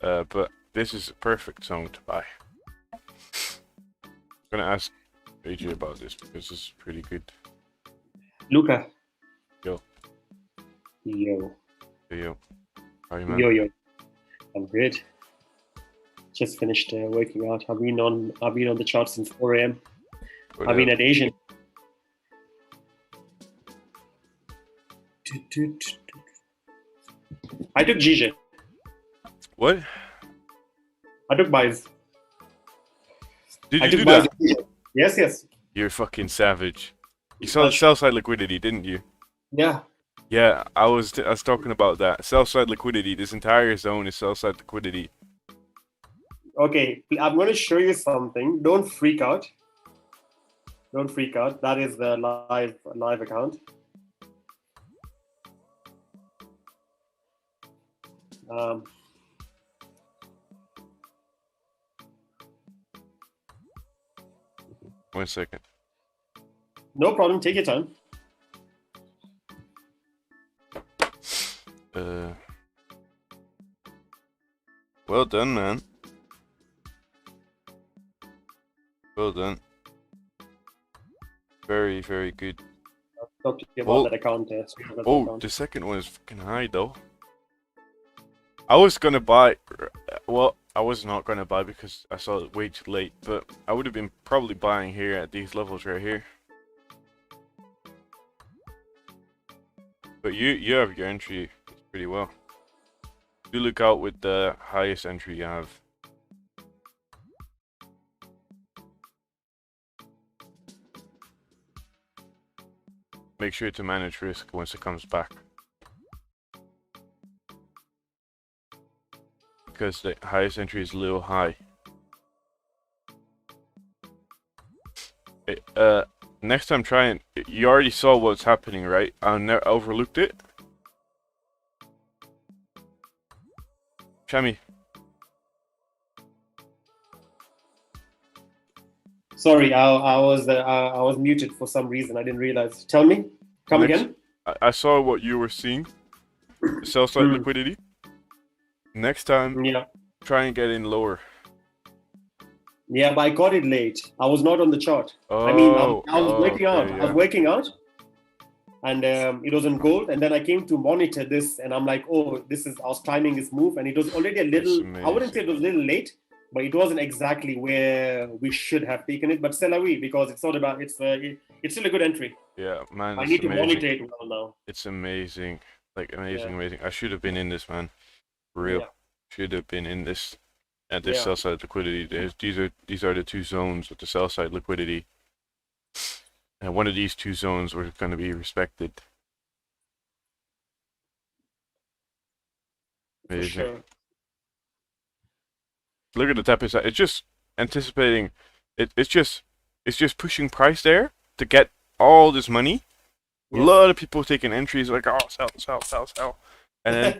But this is a perfect zone to buy. I'm gonna ask AJ about this because this is pretty good. Luca. Yo. Yo. Hey, yo. How are you, man? Yo. I'm good. Just finished working out. I've been on the chart since 4 a.m. I've been at Asian. I took GJ. What? I took buys. Did I you took do buys. that? Yes. You're fucking savage. You saw the sell side liquidity, didn't you? Yeah. Yeah, I was talking about that. Sell side liquidity. This entire zone is sell side liquidity. Okay, I'm going to show you something. Don't freak out. Don't freak out. That is the live account. One second. No problem. Take your time. Well done, man. Well done. Very, very good. I'll talk to you about that account. The second one is fucking high, though. I was gonna buy. Well, I was not gonna buy because I saw it way too late. But I would have been probably buying here at these levels right here. But you have your entry pretty well. Do look out with the highest entry you have. Make sure to manage risk once it comes back. Because the highest entry is a little high. Next time try and... You already saw what's happening, right? I overlooked it. Shami. Sorry, I was muted for some reason. I didn't realize. Tell me. Come again. I saw what you were seeing. The sell side liquidity. Next time, try and get in lower. Yeah, but I got it late. I was not on the chart. Oh, I mean, I was working out. Yeah. I was working out, and it was on gold. And then I came to monitor this, and I'm like, oh, this is. I was timing this move, and it was already a little. I wouldn't say it was a little late, but it wasn't exactly where we should have taken it. but c'est la vie, because it's not about. It's still a good entry. Yeah, man. I need to monitor it well now. It's amazing, like amazing. I should have been in this, man. For real, should have been in this. At this sell side liquidity, these are the two zones with the sell side liquidity, and one of these two zones was going to be respected. Amazing. For sure. Look at the tap side. It's just anticipating. It's just pushing price there to get all this money. A lot of people taking entries like, oh, sell. And then,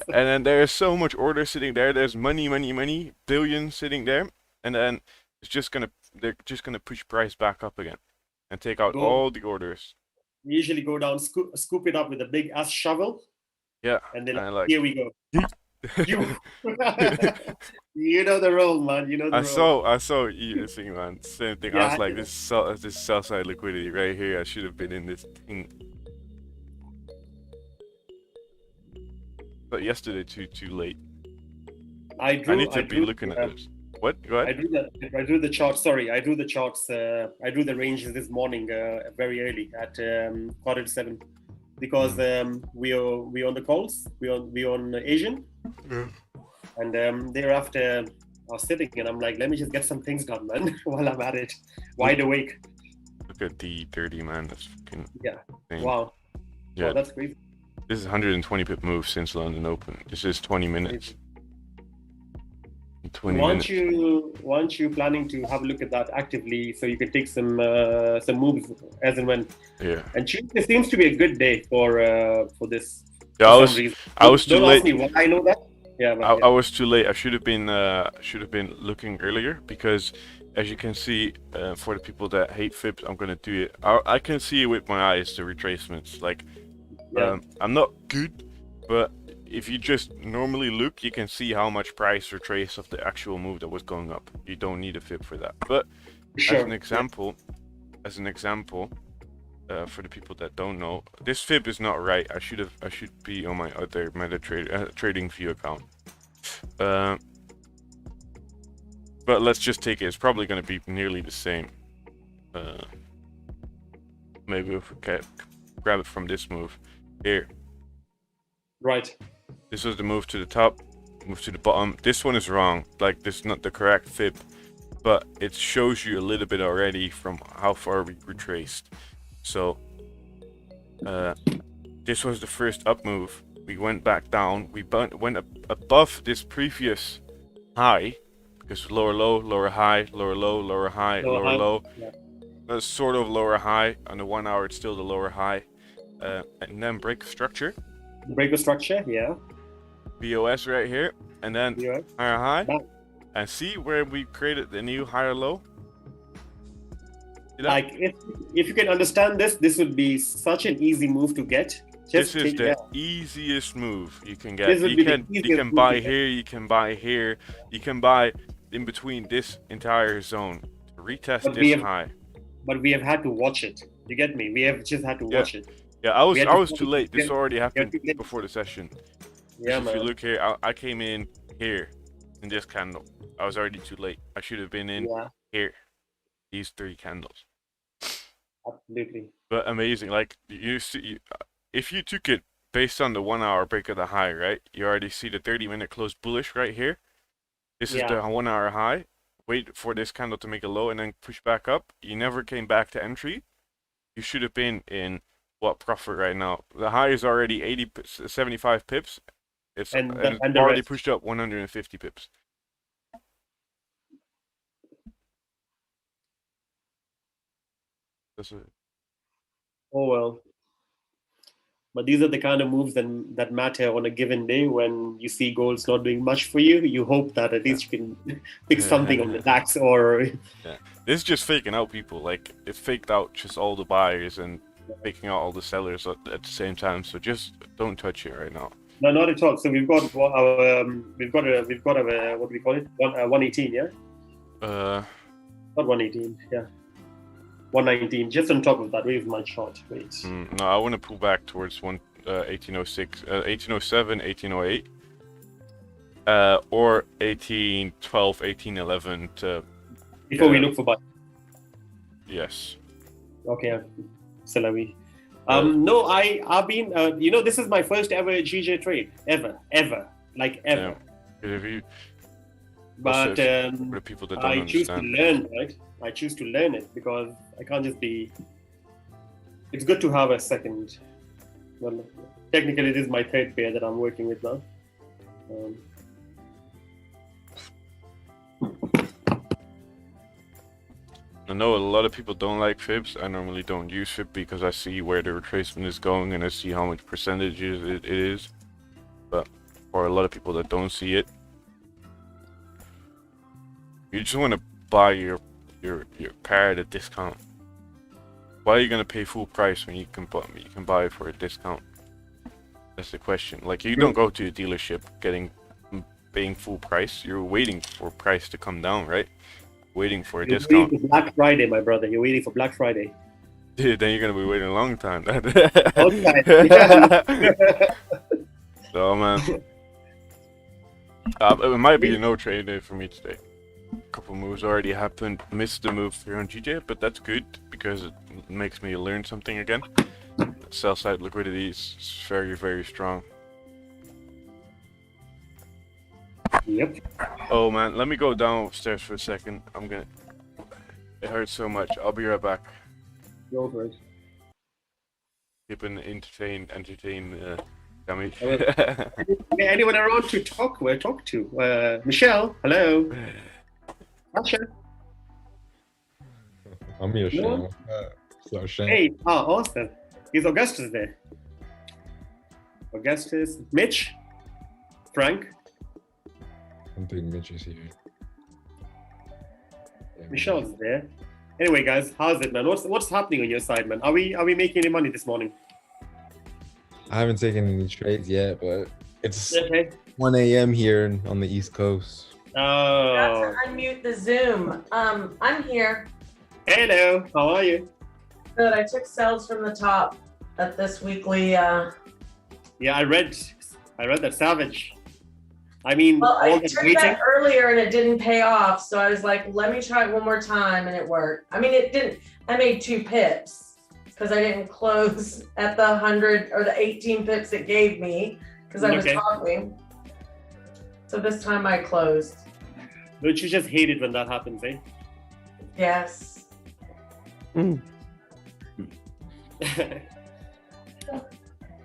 and then there's so much order sitting there. There's money, billions sitting there, and then they're just gonna push price back up again. and take out all the orders. We usually go down, scoop it up with a big ass shovel. Yeah. And then like, here we go. You know the role, man. You know the role. I saw you saying, man. Same thing. Yeah, I was like, this sell side liquidity right here. I should have been in this thing. But yesterday too late. I need to be looking at this. What? Go ahead. I drew the charts. Sorry, I drew the charts. I drew the ranges this morning, very early at 7:15, because we on the calls. We on Asian, and thereafter I was sitting and I'm like, let me just get some things done, man, while I'm at it, wide awake. Look at D30, man. That's fucking insane. Wow. Yeah, wow, that's crazy. This is 120 pip move since London Open. This is 20 minutes. 20 Once minutes. you planning to have a look at that actively, so you can take some moves as and when. Yeah. And Tuesday seems to be a good day for this. Yeah, I was too Don't late. ask me why I know that. Yeah, but, I was too late. I should have been looking earlier, because as you can see, for the people that hate fibs, I'm gonna do it. I can see with my eyes the retracements. Like, I'm not good, but if you just normally look, you can see how much price retrace of the actual move that was going up. You don't need a fib for that. But as an example, for the people that don't know, this fib is not right. I should be on my other Tradingview account. But let's just take it. It's probably going to be nearly the same. Maybe if we can grab it from this move here. Right. This was the move to the top, move to the bottom. This one is wrong. Like, this is not the correct fib, but it shows you a little bit already from how far we retraced. So this was the first up move. We went back down. We went above this previous high, because lower low, lower high, lower low, lower high, lower low. Yeah. Sort of lower high. On the 1 hour, it's still the lower high. And then break structure. Break the structure, yeah. BOS right here, and then higher high. And see where we created the new higher low? Like, if you can understand this would be such an easy move to get. This is the easiest move you can get. You can buy here, you can buy here, you can buy in between this entire zone to retest this high. But we have had to watch it. You get me? We have just had to watch it. Yeah, I was too late. This already happened before the session. Yeah, if you look here, I came in here in this candle. I was already too late. I should have been in here. These 3 candles. Absolutely. But amazing. Like, you see, if you took it based on the 1 hour break of the high, right? You already see the 30-minute close bullish right here. This is the 1 hour high. Wait for this candle to make a low and then push back up. You never came back to entry. You should have been in what profit right now? The high is already 75 pips. It's already pushed up 150 pips. That's it. Oh well. But these are the kind of moves that matter on a given day when you see gold's not doing much for you. You hope that at least you can pick something on the DAX or. Yeah, this is just faking out people. Like, it faked out just all the buyers and faking out all the sellers at the same time. So just don't touch it right now. No, not at all. So we've got our what do we call it? 118, yeah. Not 118, yeah. 119, just on top of that. Where's my chart? Wait. No, I want to pull back towards 1806, 1807, 1808, or 1812, 1811 to. Before we look for buy. Yes. Okay, Salawi. No, I've been. This is my first ever GJ trade, ever, like ever. Yeah. If you. But for people that don't I choose understand. to learn, right? I choose to learn it because I can't just be. It's good to have a second. Well, technically, this is my 3rd pair that I'm working with now. I know a lot of people don't like fibs. I normally don't use fib because I see where the retracement is going and I see how much percentages it is. But for a lot of people that don't see it, you just want to buy your pair at a discount. Why are you gonna pay full price when you can buy it for a discount? That's the question. Like, you don't go to a dealership paying full price. You're waiting for price to come down, right? Waiting for a You're discount. waiting for Black Friday, my brother. You're waiting for Black Friday. Dude, then you're gonna be waiting a long time. Okay. So, man, it might be a no trade day for me today. A couple moves already happened. Missed the move here on GJ, but that's good because it makes me learn something again. Sell side liquidity is very, very strong. Yep. Oh man, let me go downstairs for a second. It hurts so much. I'll be right back. Go for it. Keeping entertain, dummy. Anyone around to talk to? Michelle, hello. Sasha. I'm here, No? Shane. So, Shane. Hey, awesome. Is Augustus there? Augustus, Mitch, Frank, I don't think Mitch is here. Yeah, Michelle's there. Anyway, guys, how's it, man? What's happening on your side, man? Are we making any money this morning? I haven't taken any trades yet, but it's Okay. 1 a.m. here on the East Coast. Oh, Forgot to unmute the Zoom. I'm here. hello. How are you? Good. I took sells from the top at this weekly. Yeah, I read that savage. I mean, Well, I all the took waiting. that earlier and it didn't pay off, so I was like, let me try it one more time, and it worked. I mean, it didn't. I made 2 pips because I didn't close at the 100 or the 18 pips it gave me because I was Okay. talking. So this time I closed. Don't you just hate it when that happens, eh? Yes.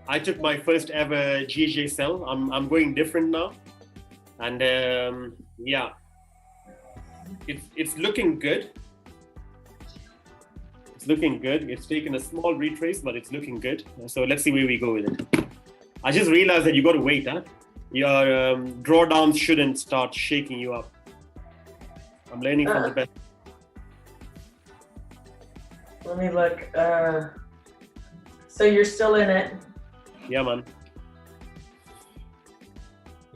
I took my first ever GJ sell. I'm going different now, and yeah, it's looking good. It's looking good. It's taken a small retrace, but it's looking good. So let's see where we go with it. I just realized that you got to wait, huh? Your drawdowns shouldn't start shaking you up. I'm learning from the best. Let me look. So you're still in it. Yeah, man.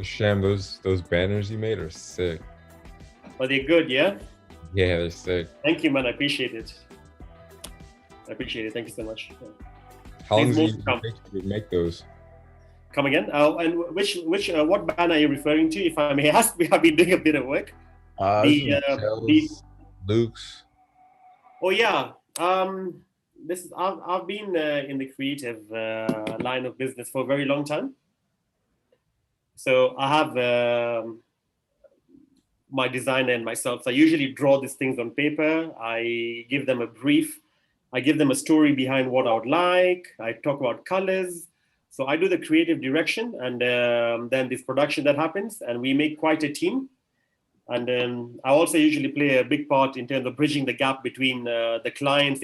Sham, those banners you made are sick. But they're good, yeah? Yeah, they're sick. Thank you, man. I appreciate it. I appreciate it. Thank you so much. How long Please do move you come. take to make those? Come again? And what banner are you referring to? If I may ask, we have been doing a bit of work. Luke's. Oh yeah. I've been in the creative line of business for a very long time. So I have my designer and myself. So I usually draw these things on paper. I give them a brief. I give them a story behind what I would like. I talk about colors. So I do the creative direction, and then this production that happens, and we make quite a team. And I also usually play a big part in terms of bridging the gap between the client's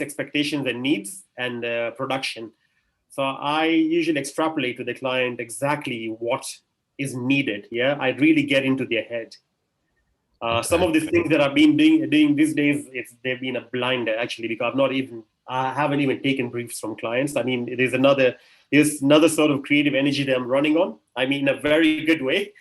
expectations and needs and production. So I usually extrapolate to the client exactly what is needed. Yeah, I really get into their head. Some of these things that I've been doing these days, they've been a blinder actually, because I haven't even taken briefs from clients. I mean, there's another sort of creative energy that I'm running on. I mean, in a very good way.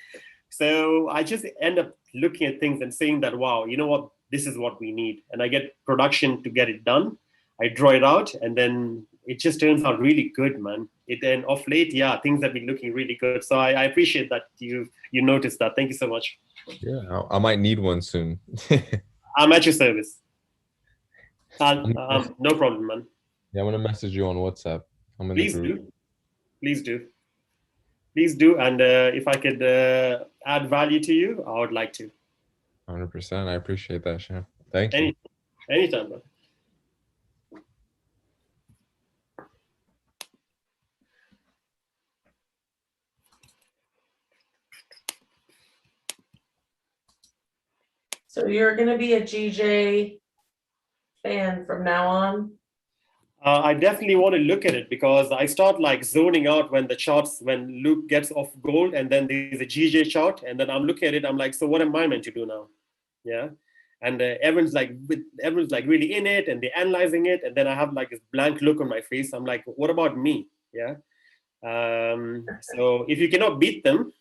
So I just end up looking at things and saying that, wow, you know what, this is what we need. And I get production to get it done. I draw it out, and then it just turns out really good, man. And off late, yeah, things have been looking really good. So I appreciate that you noticed that. Thank you so much. Yeah, I might need one soon. I'm at your service. No problem, man. Yeah, I'm gonna message you on WhatsApp. I'm in Please the group. do. Please do. Please do. And if I could add value to you, I would like to. 100%. I appreciate that, Sham. Thank you. Anytime, man. So you're going to be a GJ fan from now on? I definitely want to look at it, because I start like zoning out when Luke gets off gold, and then there's a GJ chart, and then I'm looking at it, I'm like, so what am I meant to do now? Yeah. and everyone's like really in it, and they're analyzing it, and then I have like this blank look on my face. I'm like, what about me? Yeah. So if you cannot beat them,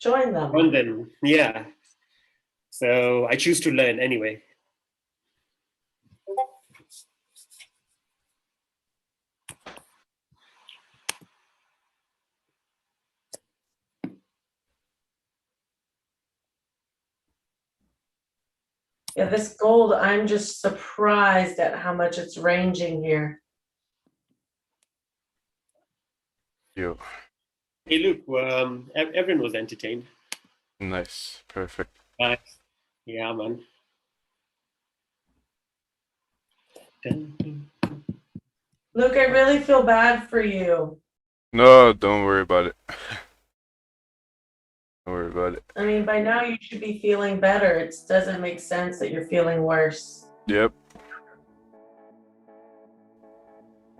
join them. Yeah. So I choose to learn anyway. Yeah, this gold, I'm just surprised at how much it's ranging here. Yo. Hey, look, everyone was entertained. Nice. Perfect. Yeah, man. Luke, I really feel bad for you. No, don't worry about it. Don't worry about it. I mean, by now you should be feeling better. It doesn't make sense that you're feeling worse. Yep.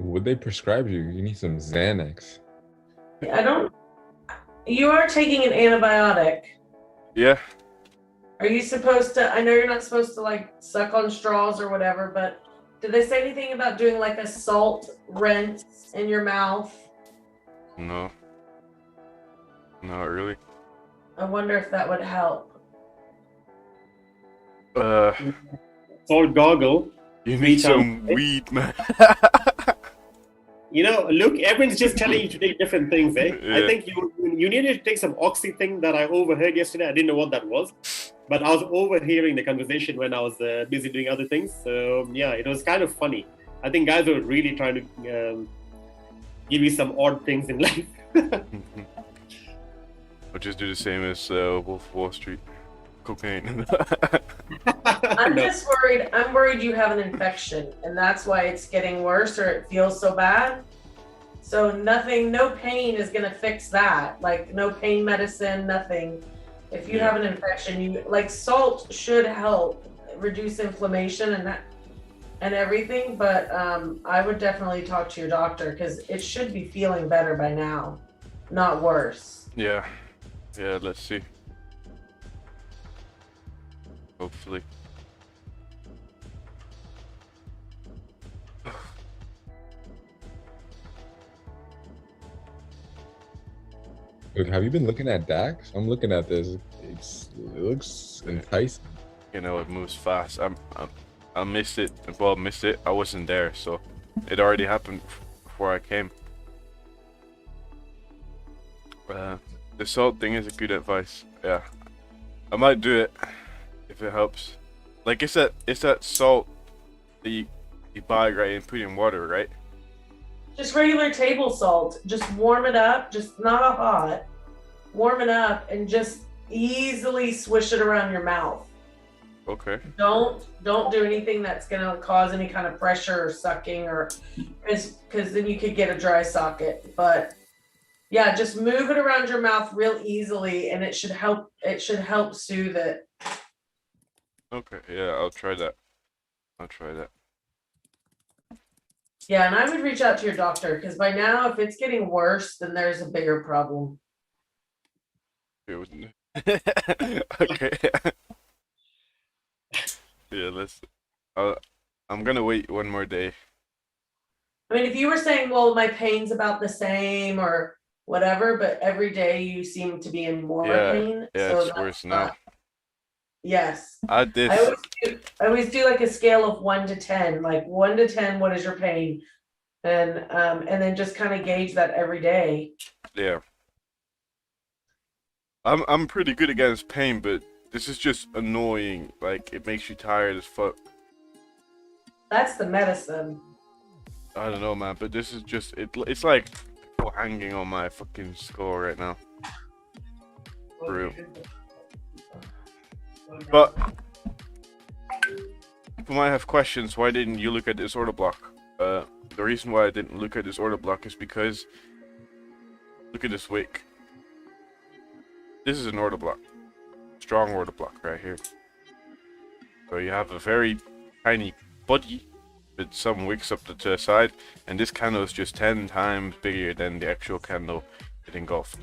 Would they prescribe you? You need some Xanax. You are taking an antibiotic. Yeah. Are you supposed to, I know you're not supposed to like suck on straws or whatever, but did they say anything about doing like a salt rinse in your mouth? No. Not really. I wonder if that would help. Salt goggle. You need some weed, man. You know, look, everyone's just telling you to take different things, eh? Yeah. I think you needed to take some oxy thing that I overheard yesterday. I didn't know what that was, but I was overhearing the conversation when I was busy doing other things. So yeah, it was kind of funny. I think guys were really trying to give you some odd things in life. I'll just do the same as Wolf of Wall Street. Cocaine. I'm just worried. I'm worried you have an infection and that's why it's getting worse or it feels so bad. So no pain is going to fix that. Like no pain medicine, nothing. If you have an infection, like salt should help reduce inflammation and everything. But I would definitely talk to your doctor because it should be feeling better by now, not worse. Yeah. Yeah, let's see. Hopefully. Look, have you been looking at DAX? I'm looking at this. It looks enticing. You know, it moves fast. I missed it. Well, missed it. I wasn't there, so it already happened before I came. The salt thing is a good advice. Yeah, I might do it if it helps. Like it's that salt that you buy, right, and put in water, right? Just regular table salt. Just warm it up. Just not a hot. Warm it up and just easily swish it around your mouth. Okay. Don't do anything that's gonna cause any kind of pressure or sucking or because then you could get a dry socket. But yeah, just move it around your mouth real easily and it should help soothe it. Okay, yeah, I'll try that. Yeah, and I would reach out to your doctor because by now if it's getting worse, then there's a bigger problem. Okay. Yeah, I'm gonna wait one more day. I mean, if you were saying, well, my pain's about the same or whatever, but every day you seem to be in more pain. Yeah, so it's worse now. Yes. I did. I always do like a scale of 1 to 10. Like 1 to 10, what is your pain? And then just kind of gauge that every day. Yeah. I'm pretty good against pain, but this is just annoying. Like it makes you tired as fuck. That's the medicine. I don't know, man, but this is just it's like people hanging on my fucking skull right now. For real. But people might have questions. Why didn't you look at this order block? The reason why I didn't look at this order block is because look at this wick. This is an order block, strong order block right here. So you have a very tiny body with some wicks up the side, and this candle is just 10 times bigger than the actual candle it engulfed.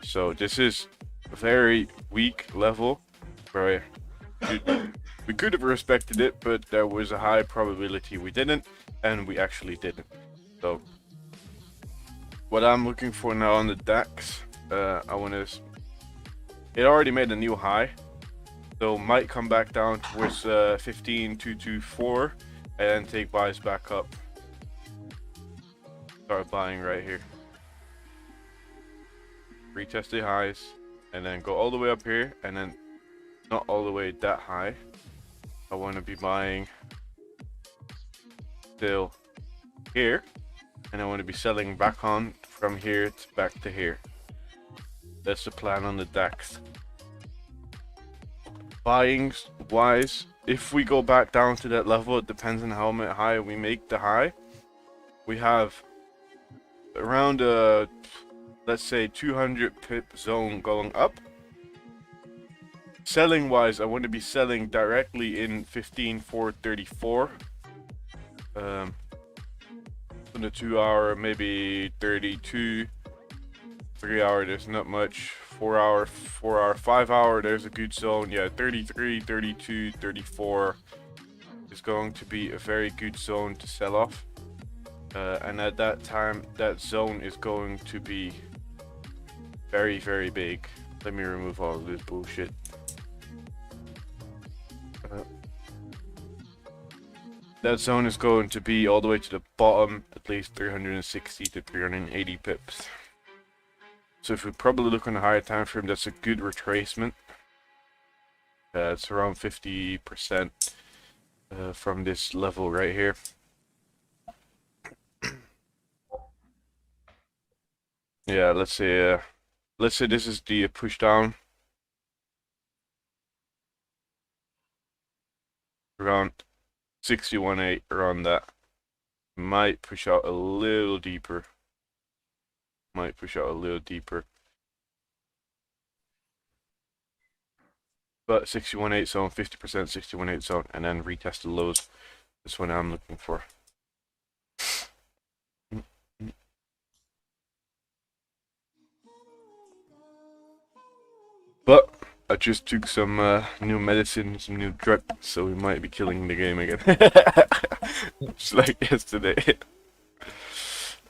So this is a very weak level where We could have respected it, but there was a high probability we didn't, and we actually didn't. So what I'm looking for now on the DAX, I want to. It already made a new high, so might come back down towards 15,224 and take buys back up. Start buying right here. Retest the highs, and then go all the way up here, and then not all the way that high. I want to be buying still here, and I want to be selling back on from here to back to here. That's the plan on the DAX. Buying wise, if we go back down to that level, it depends on how high we make the high. We have around let's say 200 pip zone going up. Selling wise, I want to be selling directly in 15,434. On the 2 hour, maybe 32. 3 hour, there's not much. 4 hour, 5 hour, there's a good zone. Yeah, 33, 32, 34 is going to be a very good zone to sell off. And at that time, that zone is going to be very, very big. Let me remove all of this bullshit. That zone is going to be all the way to the bottom, at least 360 to 380 pips. So if we probably look on the higher time frame, that's a good retracement. It's around 50% from this level right here. Yeah, let's say this is the push down. Around 61.8, around that. Might push out a little deeper. But 61.8 zone, 50% 61.8 zone, and then retest the lows. That's what I'm looking for. But I just took some new medicine, some new drug, so we might be killing the game again. Just like yesterday.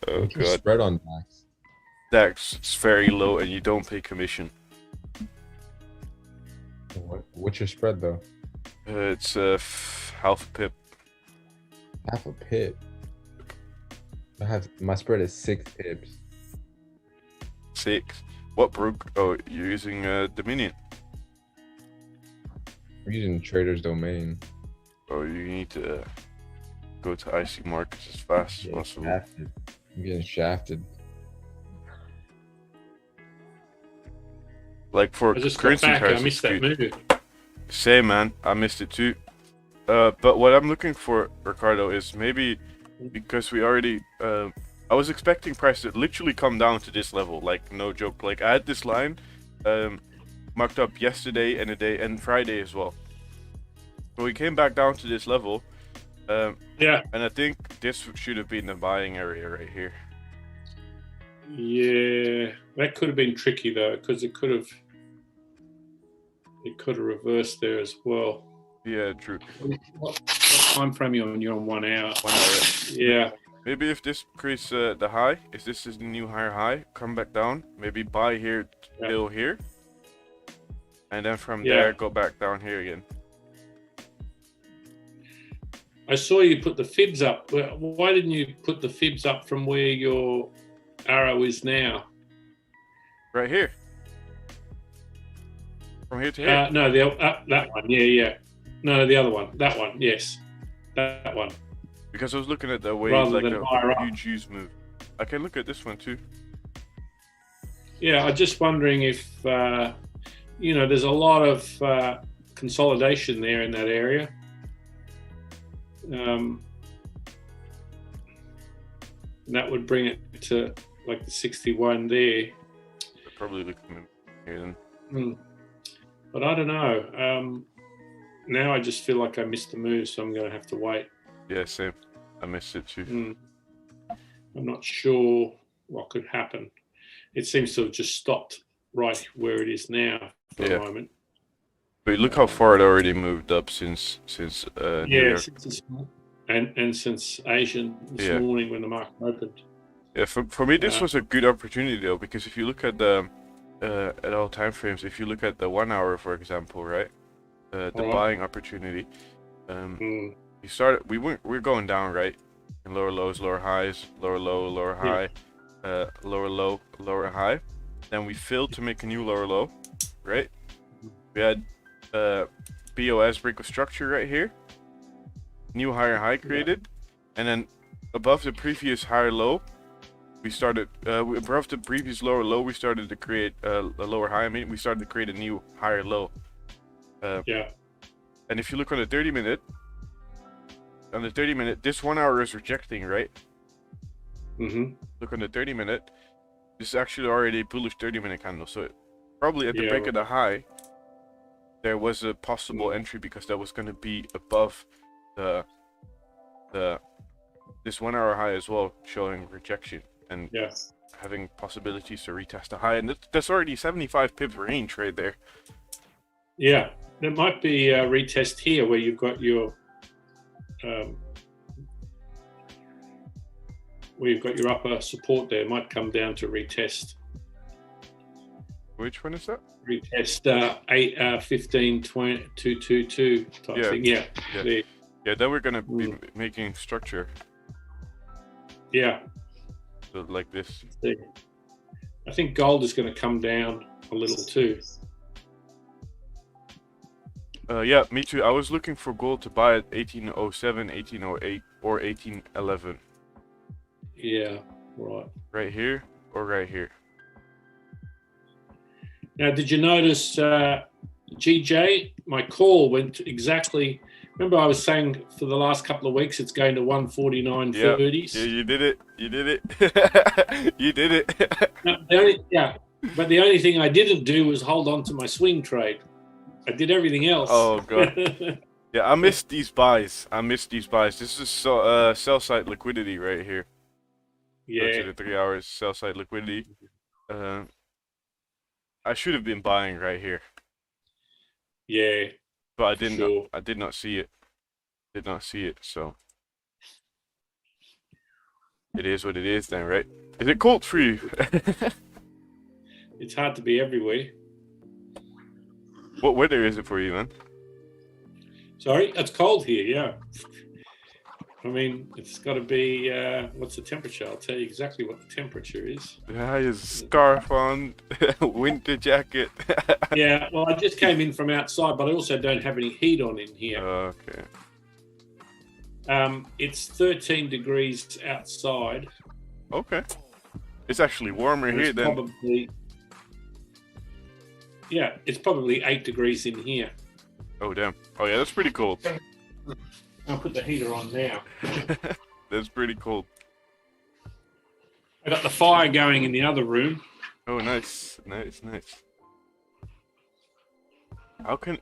Oh What's your god. spread on DAX? DAX is very low and you don't pay commission. What's your spread though? It's half a pip. Half a pip. My spread is 6 pips. 6. What broke? Oh, you're using Dominion. I'm using Trader's Domain. Oh, you need to go to IC markets as fast as possible. Shafted. I'm getting shafted. Like for I just got currency back. I pairs, missed it's that good. move. Same, man. I missed it too. But what I'm looking for, Ricardo, is maybe because we already. I was expecting price to literally come down to this level, like no joke. Like I had this line marked up yesterday and a day and Friday as well. So we came back down to this level. Yeah. And I think this should have been the buying area right here. Yeah, that could have been tricky though, because it could have reversed there as well. Yeah, true. What time frame are you on? You're on 1 hour. 1 hour. Yeah. Maybe if this creates the high, if this is the new higher high, come back down. Maybe buy here till here, and then from there go back down here again. I saw you put the fibs up. Why didn't you put the fibs up from where your arrow is now? Right here. From here to here. No, that one. Yeah. No, the other one. That one. Yes, that one. Because I was looking at the way Rather like than a higher up. huge use move. I can look at this one too. Yeah, I'm just wondering if there's a lot of consolidation there in that area. That would bring it to like the 61 there. Probably looking here then. But I don't know. Now I just feel like I missed the move, so I'm going to have to wait. Yeah, same. I missed it too. I'm not sure what could happen. It seems to have just stopped right where it is now for a moment. But look how far it already moved up since New Yeah, York. since this, and since Asian this Yeah. morning when the market opened. Yeah, for me this was a good opportunity though, because if you look at the at all time frames, if you look at the 1 hour, for example, right, the Alright. buying opportunity, we're going down, right, in lower lows, lower highs, lower low, lower high, lower low, lower high. Then we failed to make a new lower low, right? We had BOS break of structure right here, new higher high created, and then above the previous higher low, we started above the previous lower low. We started to create a lower high. I mean, we started to create a new higher low. And if you look on the 30-minute, this 1 hour is rejecting, right? Look on the 30-minute. This is actually already a bullish 30-minute candle. So probably at the break of the high, there was a possible entry because that was going to be above this 1 hour high as well, showing rejection and having possibilities to retest the high. And that's already 75 pips range right there. Yeah, there might be a retest here where you've got your upper support there. It might come down to retest. Which one is that? Retest 15.22 type thing. Yeah. Then we're gonna be making structure. Yeah. So like this. I think gold is going to come down a little too. Yeah, me too. I was looking for gold to buy at 1807, 1808, or 1811. Yeah, right. Right here or right here. Now, did you notice, GJ, my call went exactly... Remember I was saying for the last couple of weeks it's going to 149.30s? Yeah, you did it. You did it. You did it. No, but the only thing I didn't do was hold on to my swing trade. I did everything else. Oh, God. Yeah, I missed these buys. This is sell side liquidity right here. Yeah. Go to the 3 hours sell side liquidity. I should have been buying right here. Yeah. But I didn't. Sure. I did not see it. So it is what it is then, right? Is it cold for you? It's hard to be everywhere. What weather is it for you, man? Sorry, it's cold here. Yeah. I mean, it's got to be. What's the temperature? I'll tell you exactly what the temperature is. Yeah, your scarf on, winter jacket. Yeah, well, I just came in from outside, but I also don't have any heat on in here. Okay. It's 13 degrees outside. Okay. It's actually warmer here than. Probably, yeah, it's probably 8 degrees in here. Oh damn! Oh yeah, that's pretty cold. I'll put the heater on now. That's pretty cold. I got the fire going in the other room. Oh, nice. How can...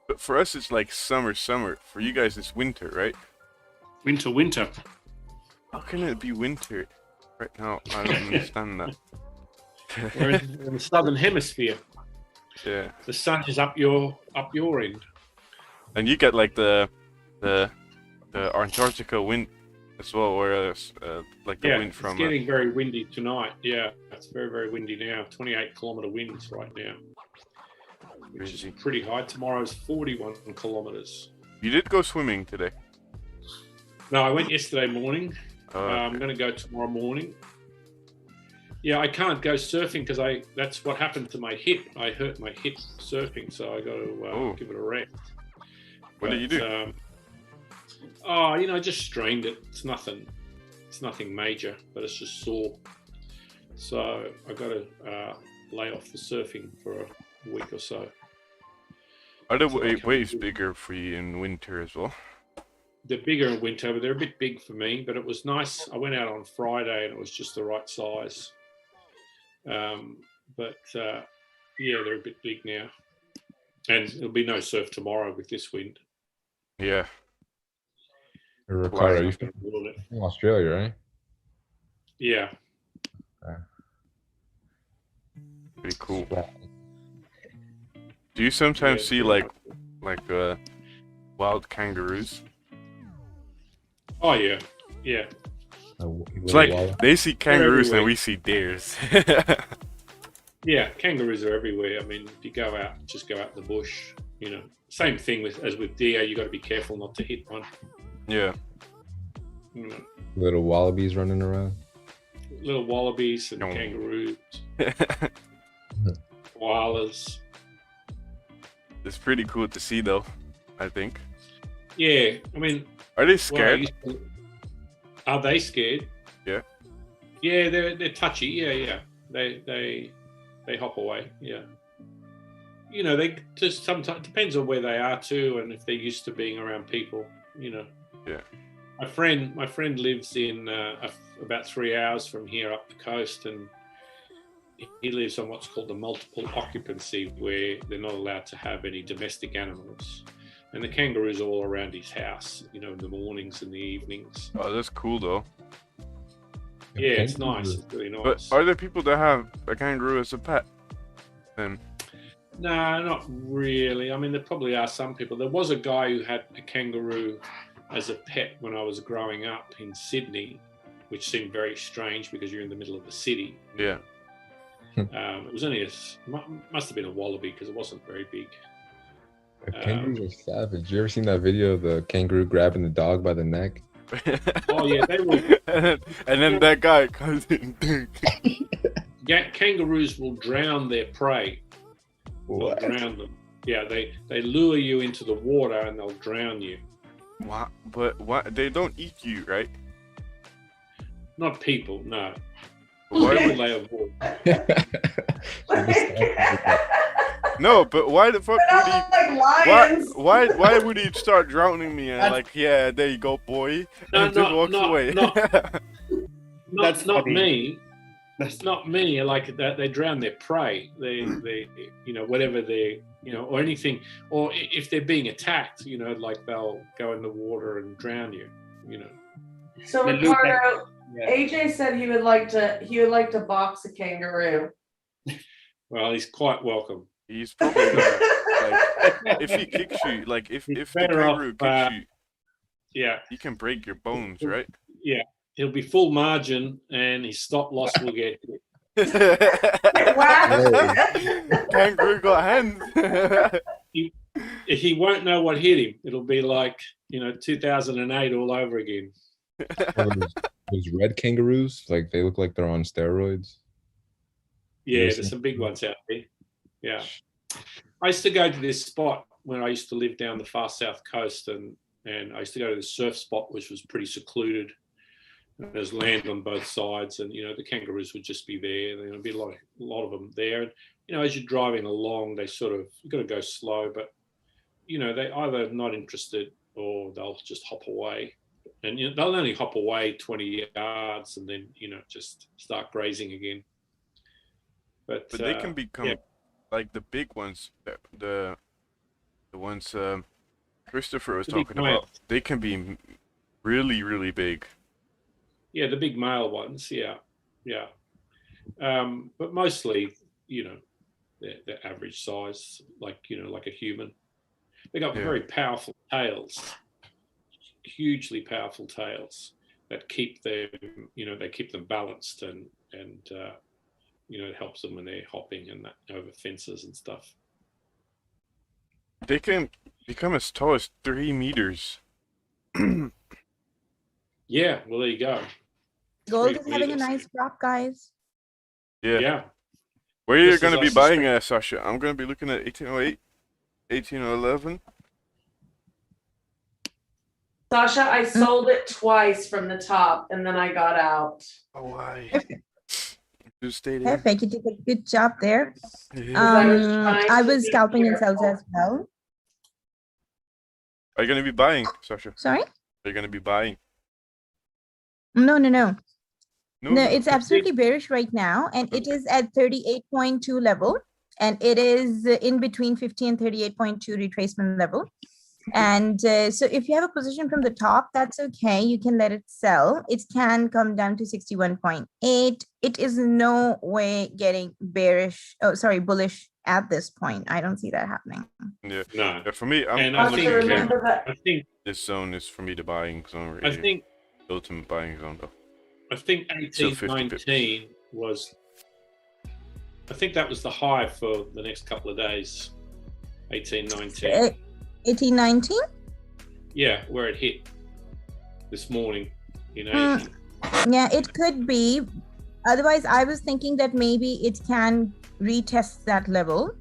But for us, it's like summer. For you guys, it's winter, right? Winter. How can it be winter right now? I don't understand that. We're in the southern hemisphere. Yeah. The sun is up your end. And you get like the Antarctica wind as well, whereas like the wind from... it's getting very windy tonight. Yeah, it's very, very windy now. 28-kilometer winds right now, which is pretty high. Tomorrow's 41 kilometers. You did go swimming today? No, I went yesterday morning. Okay. I'm going to go tomorrow morning. Yeah, I can't go surfing because that's what happened to my hip. I hurt my hip surfing, so I got to give it a rest. What did you do? I just strained it. It's nothing major, but it's just sore. So I got to lay off the surfing for a week or so. Are the waves bigger for you in winter as well? They're bigger in winter, but they're a bit big for me. But it was nice. I went out on Friday and it was just the right size. Yeah, they're a bit big now. And there'll be no surf tomorrow with this wind. Yeah. Ricardo, you're from Australia, right? Yeah. Pretty cool. Do you sometimes Yeah, see pretty like much. wild kangaroos? Oh yeah, yeah. It's like they see kangaroos and everywhere. we see deers. Yeah, kangaroos are everywhere. I mean, if you go out, just go out in the bush. You know, same thing as with deer. You got to be careful not to hit one. Yeah. You know, Little wallabies running around. little wallabies and Oh. kangaroos, koalas. It's pretty cool to see, though. I think. Yeah, I mean, Are they well, scared? are they scared? Yeah. Yeah, they're touchy. Yeah, yeah. They hop away. Yeah. You know, they just sometimes depends on where they are too, and if they're used to being around people. You know. Yeah. My friend lives in about 3 hours from here up the coast, and he lives on what's called the multiple occupancy, where they're not allowed to have any domestic animals. And the kangaroos are all around his house, you know, in the mornings and the evenings. Oh, that's cool, though. Yeah, it's nice. It's really nice. But are there people that have a kangaroo as a pet? Then. No, not really. I mean, there probably are some people. There was a guy who had a kangaroo as a pet when I was growing up in Sydney, which seemed very strange because you're in the middle of the city. Yeah. It was only must have been a wallaby because it wasn't very big. Kangaroos are savage. You ever seen that video of the kangaroo grabbing the dog by the neck? Oh yeah, they will. And then that guy comes in. Kangaroos will drown their prey. They'll drown them. Yeah, they lure you into the water and they'll drown you. What? But what? They don't eat you, right? Not people, no. Why would they avoid? No, but why the fuck would he? Like lions. Why would he start drowning me and like, yeah, there you go, boy, and just walks away? That's not funny. me. That's not me. Like that, they drown their prey. They, you know, whatever they, you know, or anything, or if they're being attacked, you know, like they'll go in the water and drown you. You know. So They look Ricardo, Yeah. AJ said he would like to box a kangaroo. Well, he's quite welcome. He's probably gonna, like, if he kicks you, like if the better off, kangaroo kicks you, Yeah, he can break your bones, right? yeah. He'll be full margin, and his stop loss will get hit. Kangaroo got hands. He won't know what hit him. It'll be like, you know, 2008 all over again. Those red kangaroos, like they look like they're on steroids. Yeah, Yes. there's some big ones out there. Yeah. I used to go to this spot when I used to live down the far south coast, and I used to go to the surf spot, which was pretty secluded. And there's land on both sides, and, you know, the kangaroos would just be there. And there'd be a lot of them there. And, you know, as you're driving along, they sort of, you've got to go slow, but, you know, they either not interested or they'll just hop away. And, you know, they'll only hop away 20 yards and then, you know, just start grazing again. But they can become yeah. like the big ones, the ones Christopher was The big talking about. males. They can be really, really big. Yeah, the big male ones. Yeah, yeah. But mostly, you know, they're average size, like, you know, like a human. They got very powerful tails, hugely powerful tails that keep them, you know, they keep them balanced and you know, it helps them when they're hopping and that over fences and stuff. They can become as tall as 3 meters. Yeah, well, there you go. Gold 3 is having a meters. nice drop, guys. Yeah. Yeah. Where are you This going to is be our buying, Sasha? I'm going to be looking at 1808, 1811. Sasha, I sold it twice from the top and then I got out. Oh, why? Just stayed in. Perfect. You did a good job there. Yeah. I was scalping in sales as well. Are you going to be buying, Sasha? Sorry? Are you going to be buying? No. No, No, it's absolutely bearish right now, and it is at 38.2 level, and it is in between 50 and 38.2 retracement level. And so if you have a position from the top, that's okay. You can let it sell. It can come down to 61.8. It is no way getting bullish at this point. I don't see that happening. Yeah. No. Yeah, for me, I'm I looking think, at I think this zone is for me the buying zone. Really. I think the ultimate buying zone though. I think Still 50 1819 was. I think that was the high for the next couple of days. 1819. 1819? Yeah, where it hit this morning. You know. Yeah, it could be. Otherwise, I was thinking that maybe it can retest that level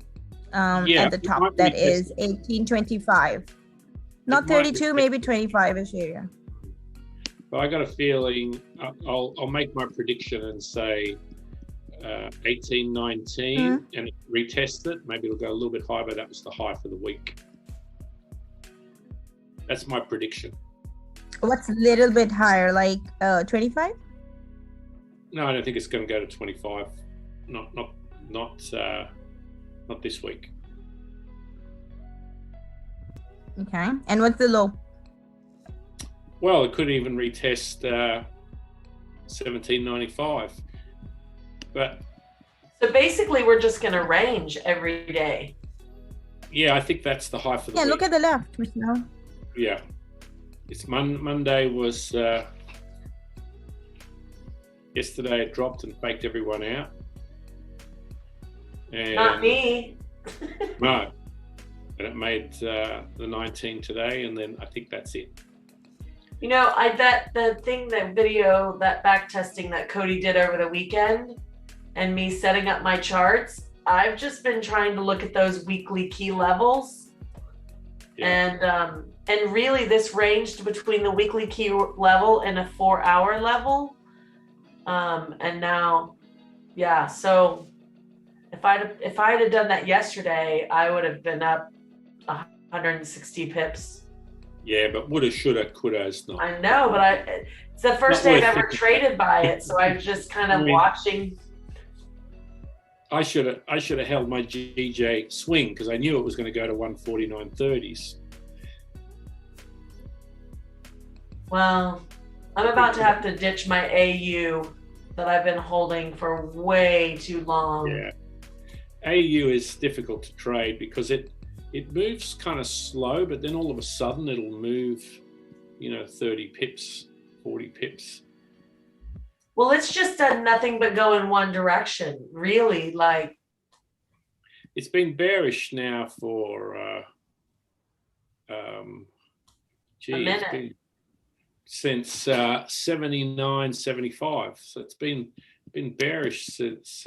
at the top. That is 1825. Not 32, maybe 25-ish area. But I got a feeling I'll make my prediction and say 1819 and retest it. Maybe it'll go a little bit higher, but that was the high for the week. That's my prediction. What's a little bit higher, like 25? No, I don't think it's going to go to 25. Not this week. Okay, and what's the low? Well, it could even retest 1795. But so basically, we're just going to range every day. Yeah, I think that's the high for the week. Look at the left, Michelle. Yeah, it's Monday was yesterday. It dropped and faked everyone out. And not me. No, and it made the 19 today, and then I think that's it. You know, that video, that back testing that Cody did over the weekend, and me setting up my charts. I've just been trying to look at those weekly key levels, and really this ranged between the weekly key level and a 4-hour level, and now, yeah. So if I'd have done that yesterday, I would have been up 160 pips. Yeah, but woulda, shoulda, coulda is not. I know, but it's the first day I've ever traded by it, so I'm just kind of watching. I should have held my GJ swing because I knew it was going to go to 149.30s. Well, I'm about to have to ditch my AU that I've been holding for way too long. Yeah, AU is difficult to trade because it moves kind of slow, but then all of a sudden it'll move, 30 pips, 40 pips. Well, it's just done nothing but go in one direction, really. Like, it's been bearish now for a minute. Since 79, 75. So it's been bearish since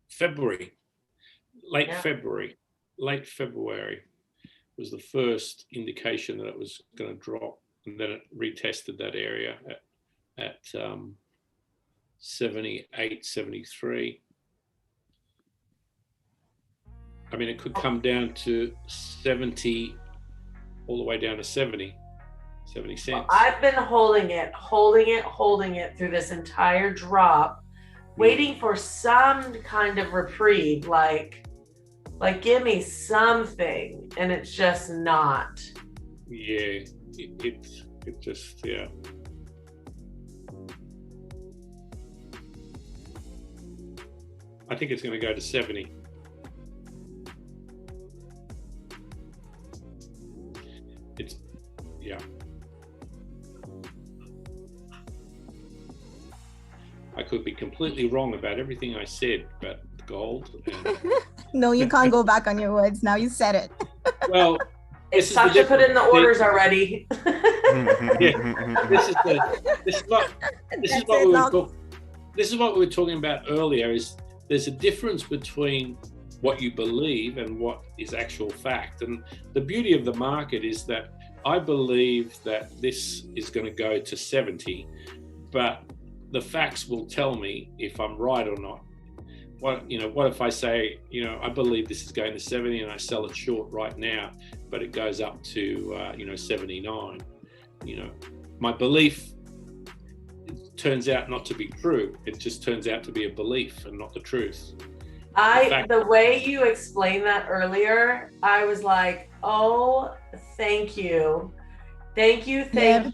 February, late February was the first indication that it was going to drop, and then it retested that area at 78, 73. I mean, it could come down to 70, all the way down to 70 cents. Well, I've been holding it through this entire drop, waiting for some kind of reprieve, like give me something, and it's just not. Yeah, it just, yeah. I think it's going to go to 70. Yeah. I could be completely wrong about everything I said about gold. No, you can't go back on your words. Now you said it. Well, it's tough to put in the orders already. This is what we were talking about earlier. Is there's a difference between what you believe and what is actual fact. And the beauty of the market is that I believe that this is going to go to 70, but the facts will tell me if I'm right or not. What if I say, I believe this is going to 70 and I sell it short right now, but it goes up to 79. My belief turns out not to be true. It just turns out to be a belief and not the truth. The way you explained that earlier, I was like, oh, thank you. Thank you. Because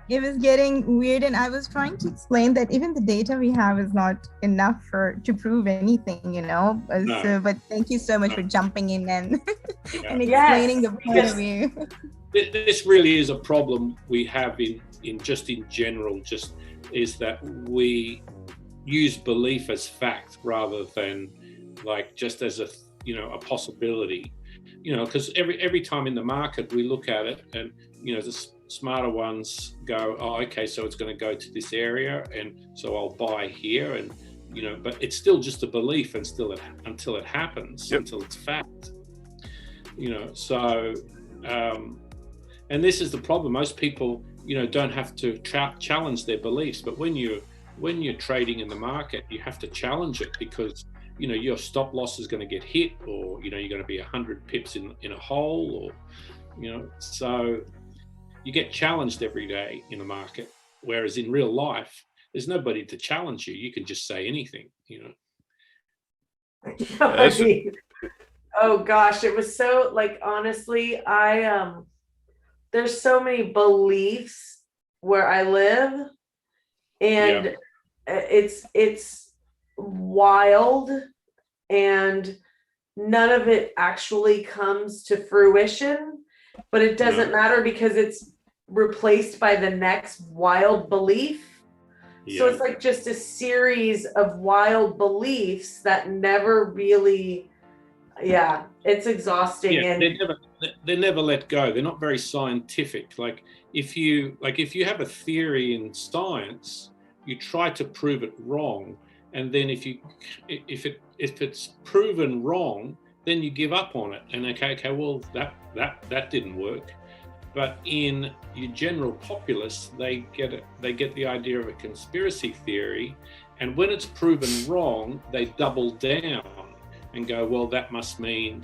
it was getting weird, and I was trying to explain that even the data we have is not enough to prove anything, you know. No. So, but thank you so much for jumping in and and Yes, explaining the point of view. This really is a problem we have in general. Just is that we use belief as fact rather than like just as a possibility. Because every time in the market we look at it, and the smarter ones go, oh, okay, so it's going to go to this area, and so I'll buy here, and but it's still just a belief, and until it happens, until it's fact. So and this is the problem. Most people don't have to challenge their beliefs, but when you're trading in the market, you have to challenge it, because your stop loss is going to get hit, or you're going to be 100 pips in a hole, or so you get challenged every day in the market, whereas in real life there's nobody to challenge you. You can just say anything. Oh gosh, it was so, like, honestly, there's so many beliefs where I live, and it's wild, and none of it actually comes to fruition, but it doesn't matter because it's replaced by the next wild belief. So it's like just a series of wild beliefs that never really, it's exhausting. And they never let go. They're not very scientific. Like if you have a theory in science, you try to prove it wrong, and then if it's proven wrong, then you give up on it, and okay, well that didn't work. But in your general populace, they get the idea of a conspiracy theory, and when it's proven wrong, they double down and go, well, that must mean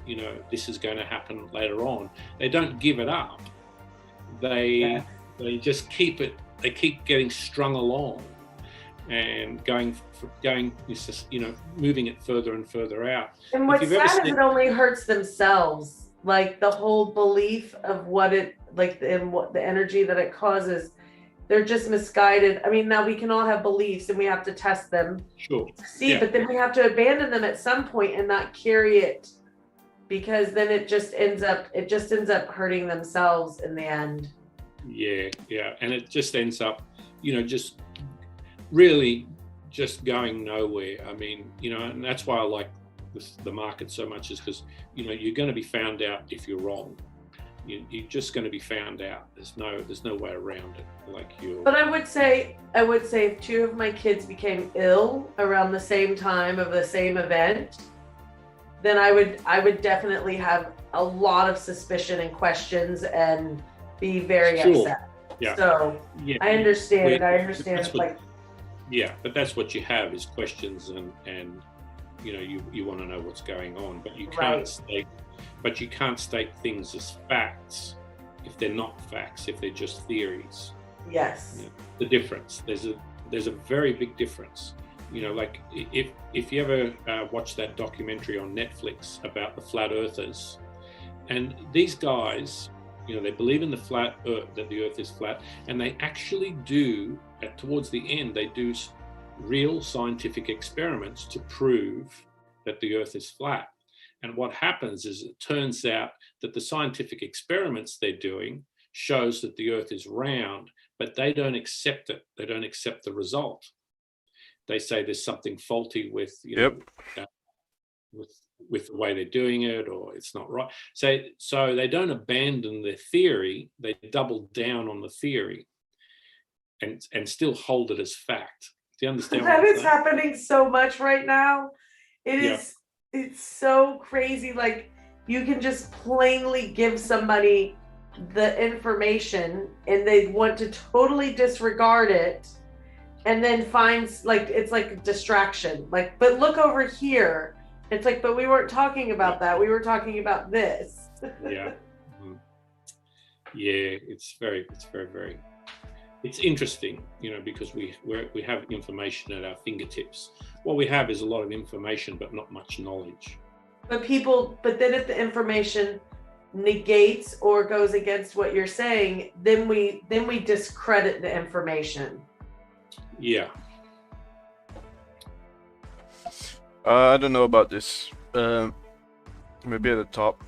this is going to happen later on. They don't give it up. They just keep it. They keep getting strung along, and moving it further and further out. And what's sad is it only hurts themselves. Like the whole belief of what it, like, and what the energy that it causes, they're just misguided. I mean, now we can all have beliefs and we have to test them. Sure. But then we have to abandon them at some point and not carry it, because then it just ends up hurting themselves in the end. Yeah. And it just ends up, just really just going nowhere. I mean, and that's why I like the market so much, is because you're going to be found out if you're wrong. You're just going to be found out. There's no way around it. But I would say if two of my kids became ill around the same time of the same event, then I would definitely have a lot of suspicion and questions and be very upset. So I understand it. I understand it. But that's what you have, is questions, and you want to know what's going on, but you can't state things as facts if they're not facts, if they're just theories. Yes. The difference. There's a very big difference. Like if you ever watch that documentary on Netflix about the flat earthers, and these guys, they believe in the flat earth, that the earth is flat, and they actually do, towards the end, they do real scientific experiments to prove that the earth is flat. And what happens is, it turns out that the scientific experiments they're doing shows that the earth is round, but they don't accept it. They don't accept the result. They say there's something faulty with with the way they're doing it, or it's not right. So they don't abandon their theory. They double down on the theory and still hold it as fact. Do you understand? That is happening so much right now. It's so crazy. Like, you can just plainly give somebody the information and they want to totally disregard it, and then finds, like, it's like a distraction. Like, but look over here. It's like, but we weren't talking about that. We were talking about this. It's very it's interesting, because we have information at our fingertips. What we have is a lot of information, but not much knowledge. But then if the information negates or goes against what you're saying, then we discredit the information. Yeah. I don't know about this. Maybe at the top,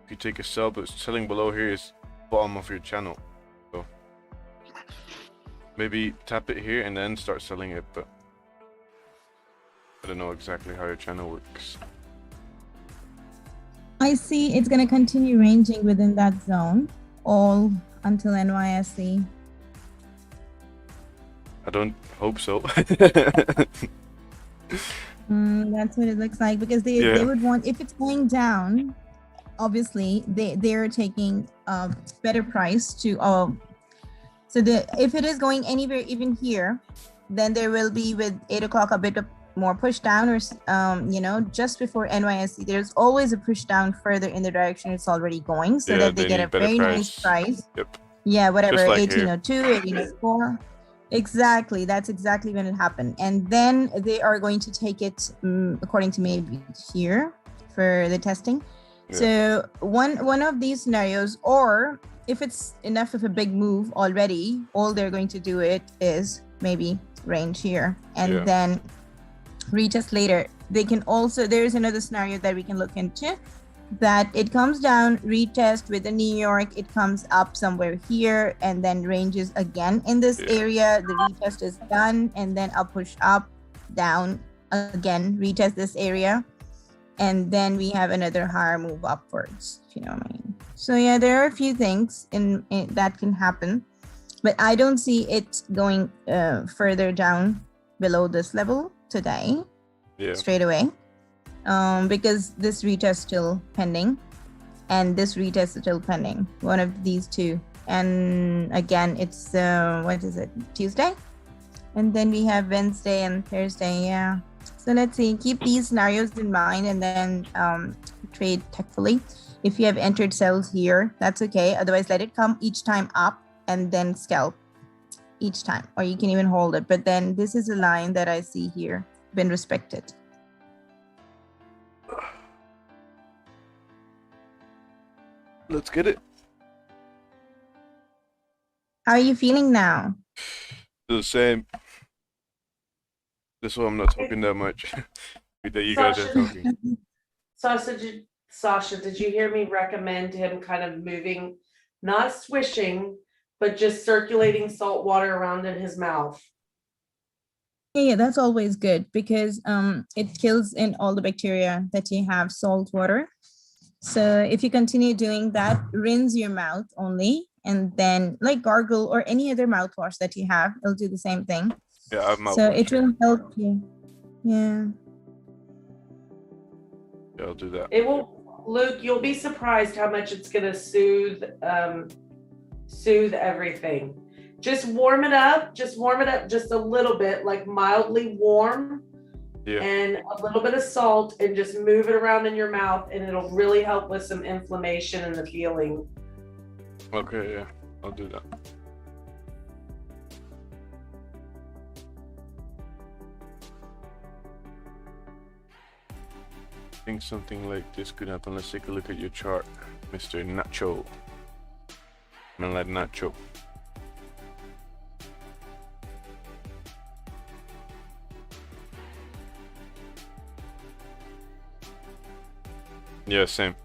if you take a sell, but selling below here is bottom of your channel. So maybe tap it here and then start selling it, but I don't know exactly how your channel works. I see it's going to continue ranging within that zone all until NYSE. I don't hope so. That's what it looks like, because they would want, if it's going down, obviously they're taking a better price to if it is going anywhere even here, then there will be with 8 o'clock a bit of more push down, or just before NYSE there's always a push down further in the direction it's already going, so that they get a very nice price. Yep. Yeah, whatever, Just like 1802, 1804. Exactly, that's exactly when it happened. And then they are going to take it according to maybe here for the testing. Yeah. So one of these scenarios, or if it's enough of a big move already, all they're going to do it is maybe range here and then retest later. They can also, there's another scenario that we can look into, that it comes down, retest with the New York, it comes up somewhere here and then ranges again in this area. The retest is done, and then I'll push up, down again, retest this area, and then we have another higher move upwards, if you know what I mean. So yeah, there are a few things in that can happen, but I don't see it going further down below this level today, straight away. Because this retest still pending, and this retest is still pending, one of these two. And again, it's what is it, Tuesday, and then we have Wednesday and Thursday. So let's see, keep these scenarios in mind, and then trade tactfully. If you have entered sells here, that's okay, otherwise let it come each time up and then scalp each time, or you can even hold it. But then this is a line that I see here been respected. Let's get it. How are you feeling now? The same. That's why I'm not talking that much. That you guys are talking. Sasha, did you hear me recommend him kind of moving, not swishing, but just circulating salt water around in his mouth? Yeah, that's always good, because it kills in all the bacteria that you have, salt water. So if you continue doing that, rinse your mouth only, and then like gargle or any other mouthwash that you have, it'll do the same thing. Yeah, I have mouthwash. So it will help you. Yeah. Yeah, I'll do that. It will, Luke, you'll be surprised how much it's gonna soothe everything. Just warm it up just a little bit, like mildly warm. Yeah. And a little bit of salt, and just move it around in your mouth, and it'll really help with some inflammation and the feeling. Okay, yeah, I'll do that. I think something like this could happen. Let's take a look at your chart, Mr. Nacho. Man like Nacho. Yeah, same.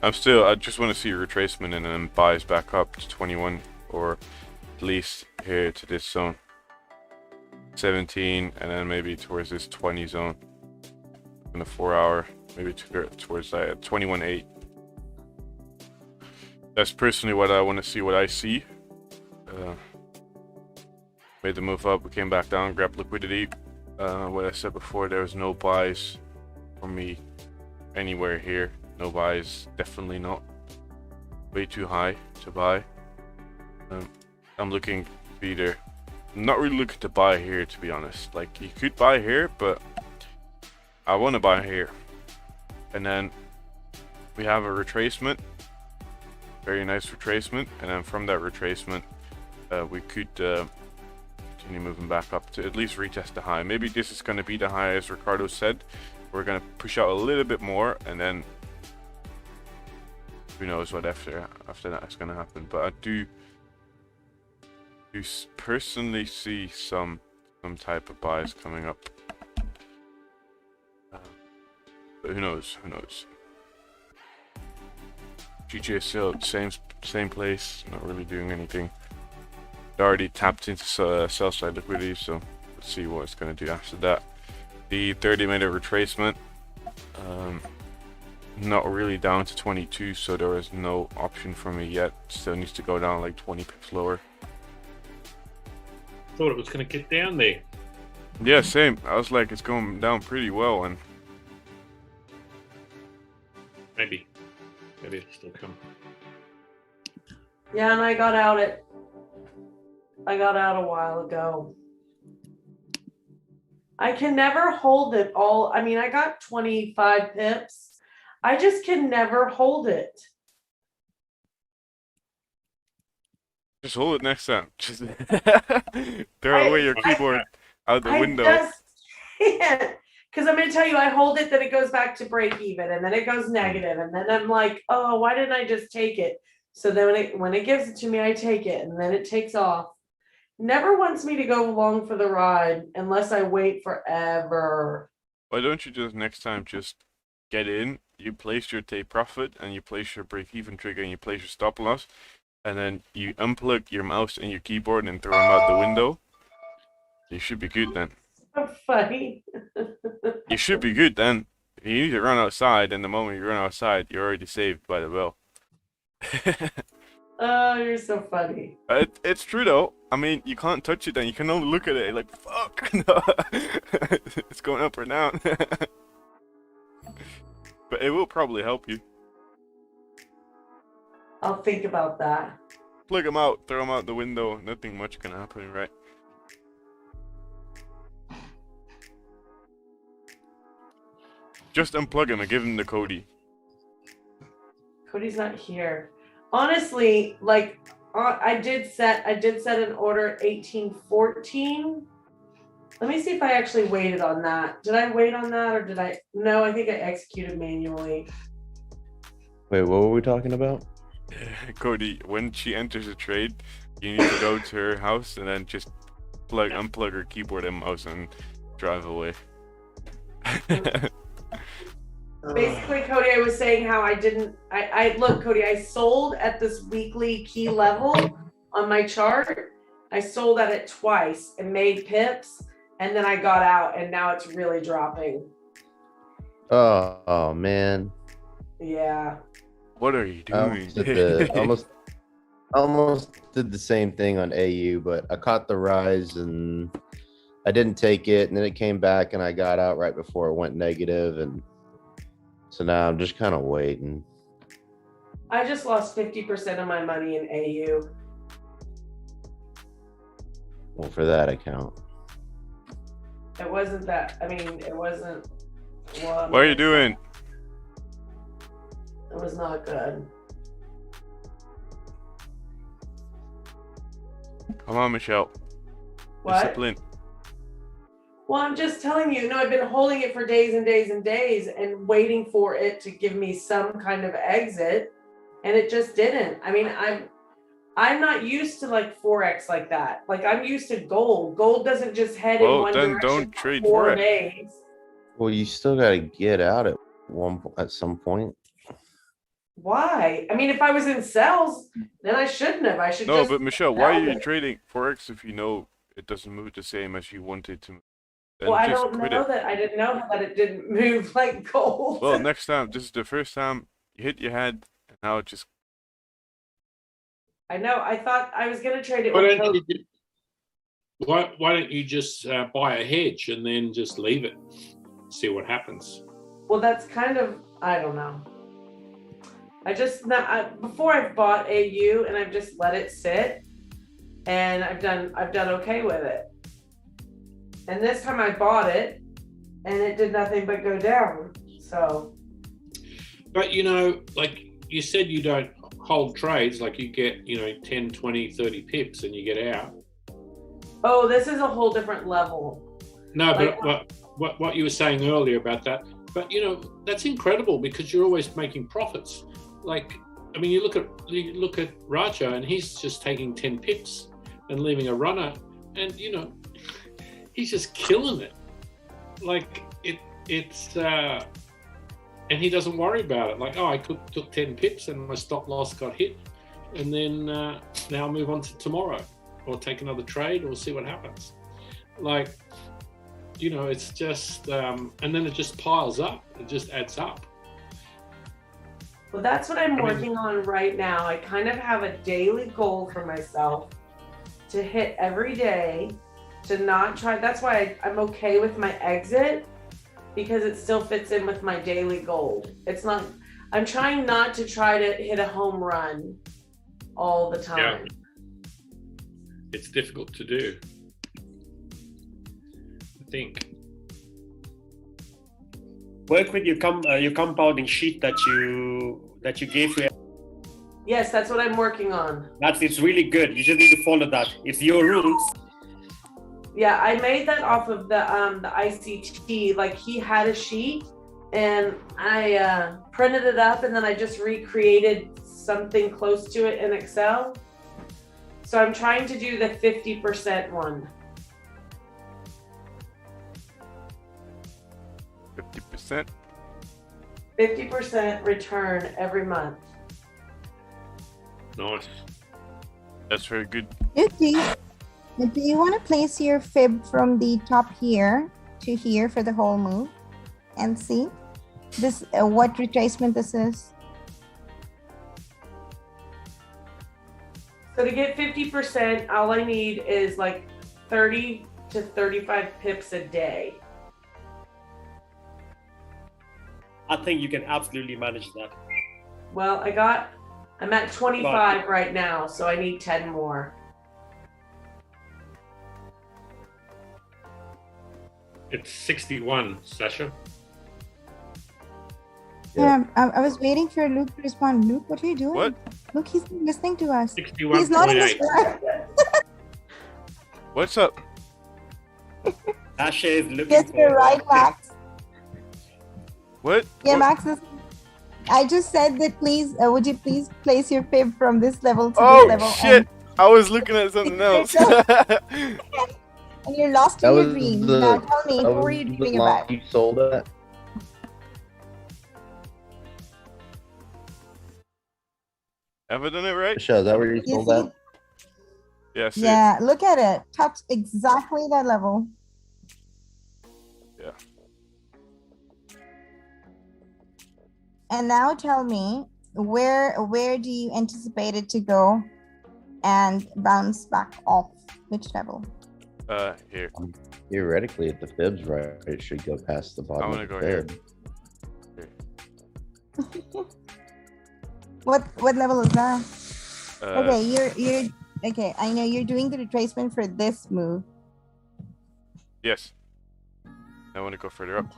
I just want to see a retracement and then buys back up to 21, or at least here to this zone. 17, and then maybe towards this 20 zone. In the 4 hour, maybe towards that 21.8. That's personally what I want to see, what I see. Made the move up, we came back down, grabbed liquidity. What I said before, there was no buys for me anywhere here. No buys, definitely not. Way too high to buy. I'm looking to either, I'm not really looking to buy here, to be honest. Like, you could buy here, but I want to buy here. And then we have a retracement. Very nice retracement, and then from that retracement, we could continue moving back up to at least retest the high. Maybe this is going to be the high, as Ricardo said. We're going to push out a little bit more, and then who knows what after that is going to happen. But I do personally see some type of buys coming up. But who knows? Who knows? GJ still same place, not really doing anything. They already tapped into sell side liquidity, so let's see what it's going to do after that. The 30-minute retracement, not really down to 22, so there is no option for me yet. Still needs to go down like 20 pips lower. Thought it was going to get down there. Yeah, same. I was like, it's going down pretty well, and maybe it'll still come. Yeah, and I got out a while ago. I can never hold it all. I mean, I got 25 pips. I just can never hold it. just hold it next time. Just throw away your keyboard out the window. I just can't. Because I'm going to tell you, I hold it, then it goes back to break even, and then it goes negative, and then I'm like, oh, why didn't I just take it? So then when it gives it to me, I take it, and then it takes off. Never wants me to go along for the ride unless I wait forever. Why don't you just next time just get in, you place your take profit, and you place your break even trigger, and you place your stop loss, and then you unplug your mouse and your keyboard and throw them out the window. You should be good then. So funny. You should be good then. If you need to run outside, and the moment you run outside, you're already saved by the bell. Oh, you're so funny. It's true though. I mean, you can't touch it then. You can only look at it like, fuck. No. It's going up or down. But it will probably help you. I'll think about that. Plug them out, throw them out the window. Nothing much can happen, right? Just unplug him and give him the Cody. Cody's not here. Honestly, like I did set an order at 1814. Let me see if I actually waited on that. Did I wait on that or did I? No, I think I executed manually. Wait, what were we talking about? Cody, when she enters a trade, you need to go to her house and then just unplug her keyboard and mouse and drive away. Basically, Cody, I was saying how I look, Cody, I sold at this weekly key level on my chart. I sold at it twice and made pips, and then I got out, and now it's really dropping. Oh man. Yeah. What are you doing? Almost did the same thing on AU, but I caught the rise and I didn't take it, and then it came back and I got out right before it went negative, and so now I'm just kind of waiting. I just lost 50% of my money in AU. Well, for that account. It wasn't that. I mean, it wasn't. Well, what are you doing? It was not good. Come on, Michelle. What? Discipline. Well, I'm just telling you, no, I've been holding it for days and days and days and waiting for it to give me some kind of exit, and it just didn't. I mean, I'm not used to like Forex like that. Like I'm used to gold. Gold doesn't just head in one direction. Don't trade for 4 Forex. days. Well, you still got to get out at some point. Why? I mean, if I was in sells, then I shouldn't have. I should. No, just but Michelle, why are you trading Forex if you know it doesn't move the same as you want it to? Well, I don't know that. I didn't know that it didn't move like gold. Well, next time, this is the first time you hit your head, and now it just. I know. I thought I was gonna trade it. Why don't you just buy a hedge and then just leave it, see what happens? Well, that's kind of, I don't know. Before I've bought AU and I've just let it sit, and I've done okay with it. And this time I bought it, and it did nothing but go down. So. But you know, like you said, you don't hold trades, like you get, 10, 20, 30 pips and you get out. Oh, this is a whole different level. No, Like- but what you were saying earlier about that, but that's incredible because you're always making profits. Like, I mean, you look at Raja and he's just taking 10 pips and leaving a runner, and he's just killing it. Like it's and he doesn't worry about it. Like, oh, I took 10 pips and my stop loss got hit, and then now I'll move on to tomorrow, or take another trade, or see what happens. Like, it's just and then it just piles up. It just adds up. Well, that's what I'm working on right now. I kind of have a daily goal for myself to hit every day, to not try. That's why I'm okay with my exit, because it still fits in with my daily goal. I'm trying not to try to hit a home run all the time. Yeah. It's difficult to do, I think. Work with your compounding sheet that you gave me. Yes, that's what I'm working on. It's really good. You just need to follow that. It's your rules. Yeah, I made that off of the ICT. Like, he had a sheet and I printed it up, and then I just recreated something close to it in Excel. So I'm trying to do the 50% one. 50%? 50% return every month. Nice. That's very good. Do you want to place your fib from the top here to here for the whole move and see this what retracement this is? So to get 50%, all I need is like 30 to 35 pips a day. I think you can absolutely manage that. Well, I'm at 25 right now, so I need 10 more. It's 61, Sasha. Yeah, I was waiting for Luke to respond. Luke, what are you doing? What? Luke, he's listening to us. 61.8. He's not in this room. What's up? Asha is looking Yes, you're right, Max. What? Yeah, What? Max is. I just said that. Please, would you please place your fib from this level to Oh this level? shit! I was looking at something else. And you're lost in your dream. Now tell me, who are you dreaming about? You sold it. Have I done it right? Michelle, is that where you You sold see? that? Yeah. See. Yeah, look at it. Touch exactly that level. Yeah. And now tell me, where do you anticipate it to go and bounce back off? Which level? Here. Theoretically, if the fib's right, it should go past the bottom I'm of gonna the go here. fib. What level is that? Uh, Okay, you're okay. I know you're doing the retracement for this move. Yes. I want to go further up.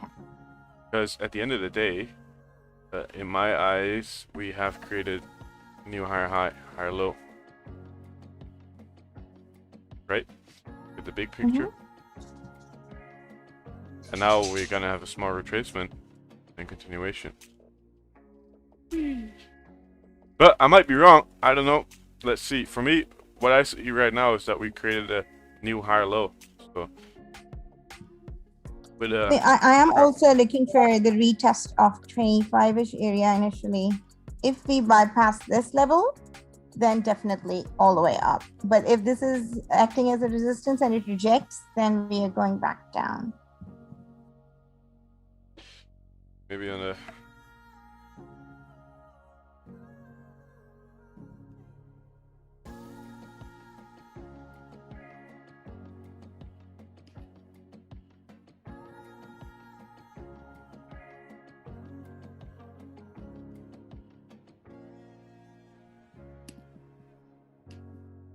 Because at the end of the day, in my eyes, we have created new higher high, higher low. Right? With the big picture. And now we're going to have a small retracement and continuation. But I might be wrong. I don't know. Let's see. For me, what I see right now is that we created a new higher low. So, but I am also looking for the retest of 25-ish area initially. If we bypass this level, then definitely all the way up. But if this is acting as a resistance and it rejects, then we are going back down. maybe on a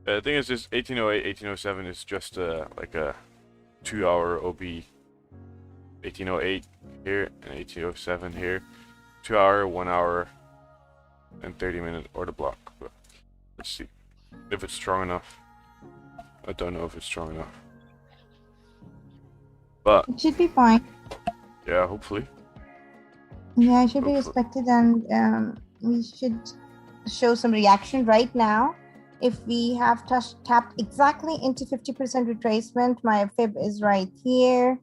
the thing is, just 1808, 1807 is just like a 2-hour OB. 1808 here and 1807 here. 2 hour, 1 hour, and 30-minute order block. But let's see if it's strong enough. I don't know if it's strong enough. But It should be fine. yeah, hopefully. Yeah, it should be respected, and we should show some reaction right now. If we have tapped exactly into 50% retracement, my fib is right here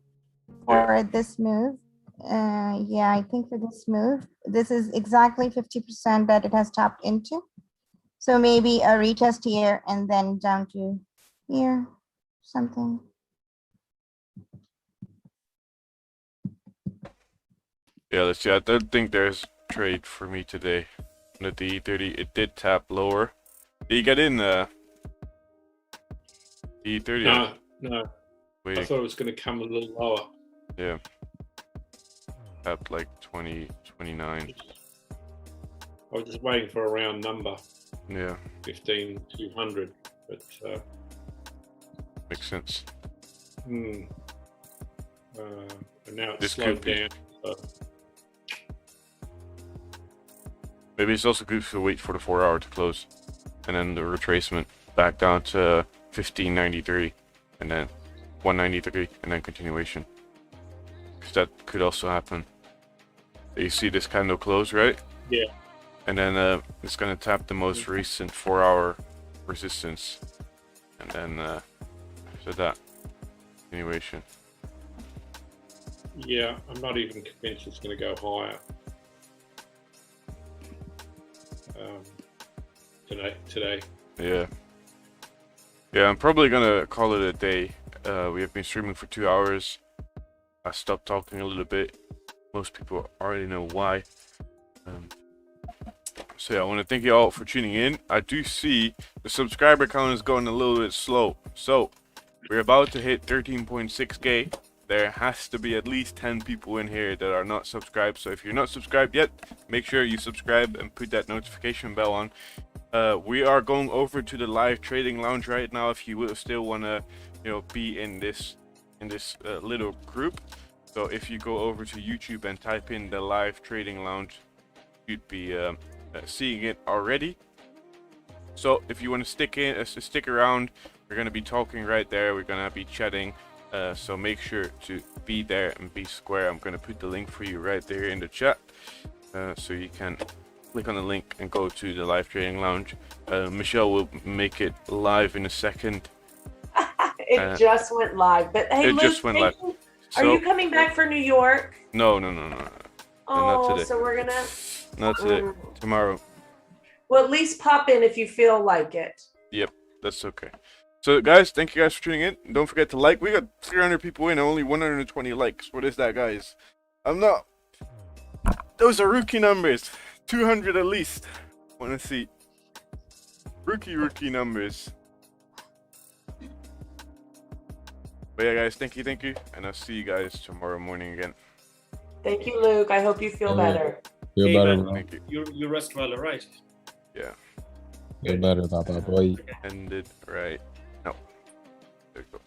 for this move. Yeah, I think for this move, this is exactly 50% that it has tapped into. So maybe a retest here and then down to here, something. Yeah, let's see. I don't think there's trade for me today. On the D30, it did tap lower. Did you get in D30? No. Wait. I thought it was going to come a little lower. Yeah. Tapped like 20, 29. I was just waiting for a round number. Yeah. 15,200, but makes sense. And now it's This slowed could be. down. So. Maybe it's also good to wait for the 4-hour to close, and then the retracement back down to 1593, and then 193, and then continuation. Because that could also happen. You see this candle close, right? Yeah. And then it's gonna tap the most recent 4-hour resistance, and then after that, continuation. Yeah, I'm not even convinced it's going to go higher. Today. Yeah, I'm probably gonna call it a day. We have been streaming for 2 hours. I stopped talking a little bit. Most people already know why. So yeah, I want to thank you all for tuning in. I do see the subscriber count is going a little bit slow. So we're about to hit 13.6k. There has to be at least 10 people in here that are not subscribed. So if you're not subscribed yet, make sure you subscribe and put that notification bell on. We are going over to the live trading lounge right now. If you will still want to, be in this little group. So if you go over to YouTube and type in the live trading lounge, you'd be seeing it already. So if you want to stick around, we're going to be talking right there. We're going to be chatting. So make sure to be there and be square. I'm going to put the link for you right there in the chat, so you can click on the link and go to the live trading lounge. Michelle will make it live in a second. It just went live, but hey, it Luke, just went live. Are you coming back for New York? No. Oh, not today. so we're gonna. Not today. Tomorrow. Well, at least pop in if you feel like it. Yep, that's okay. So guys, thank you guys for tuning in. Don't forget to like. We got 300 people in, only 120 likes. What is that, guys? Those are rookie numbers. 200 at least. Want to see rookie numbers. But yeah, guys, thank you, and I'll see you guys tomorrow morning again. Thank you, Luke. I hope you feel better. Feel better, man. bro. Thank you. You rest well, alright? Yeah. Feel better, Papa boy. Ended right. No. There you go.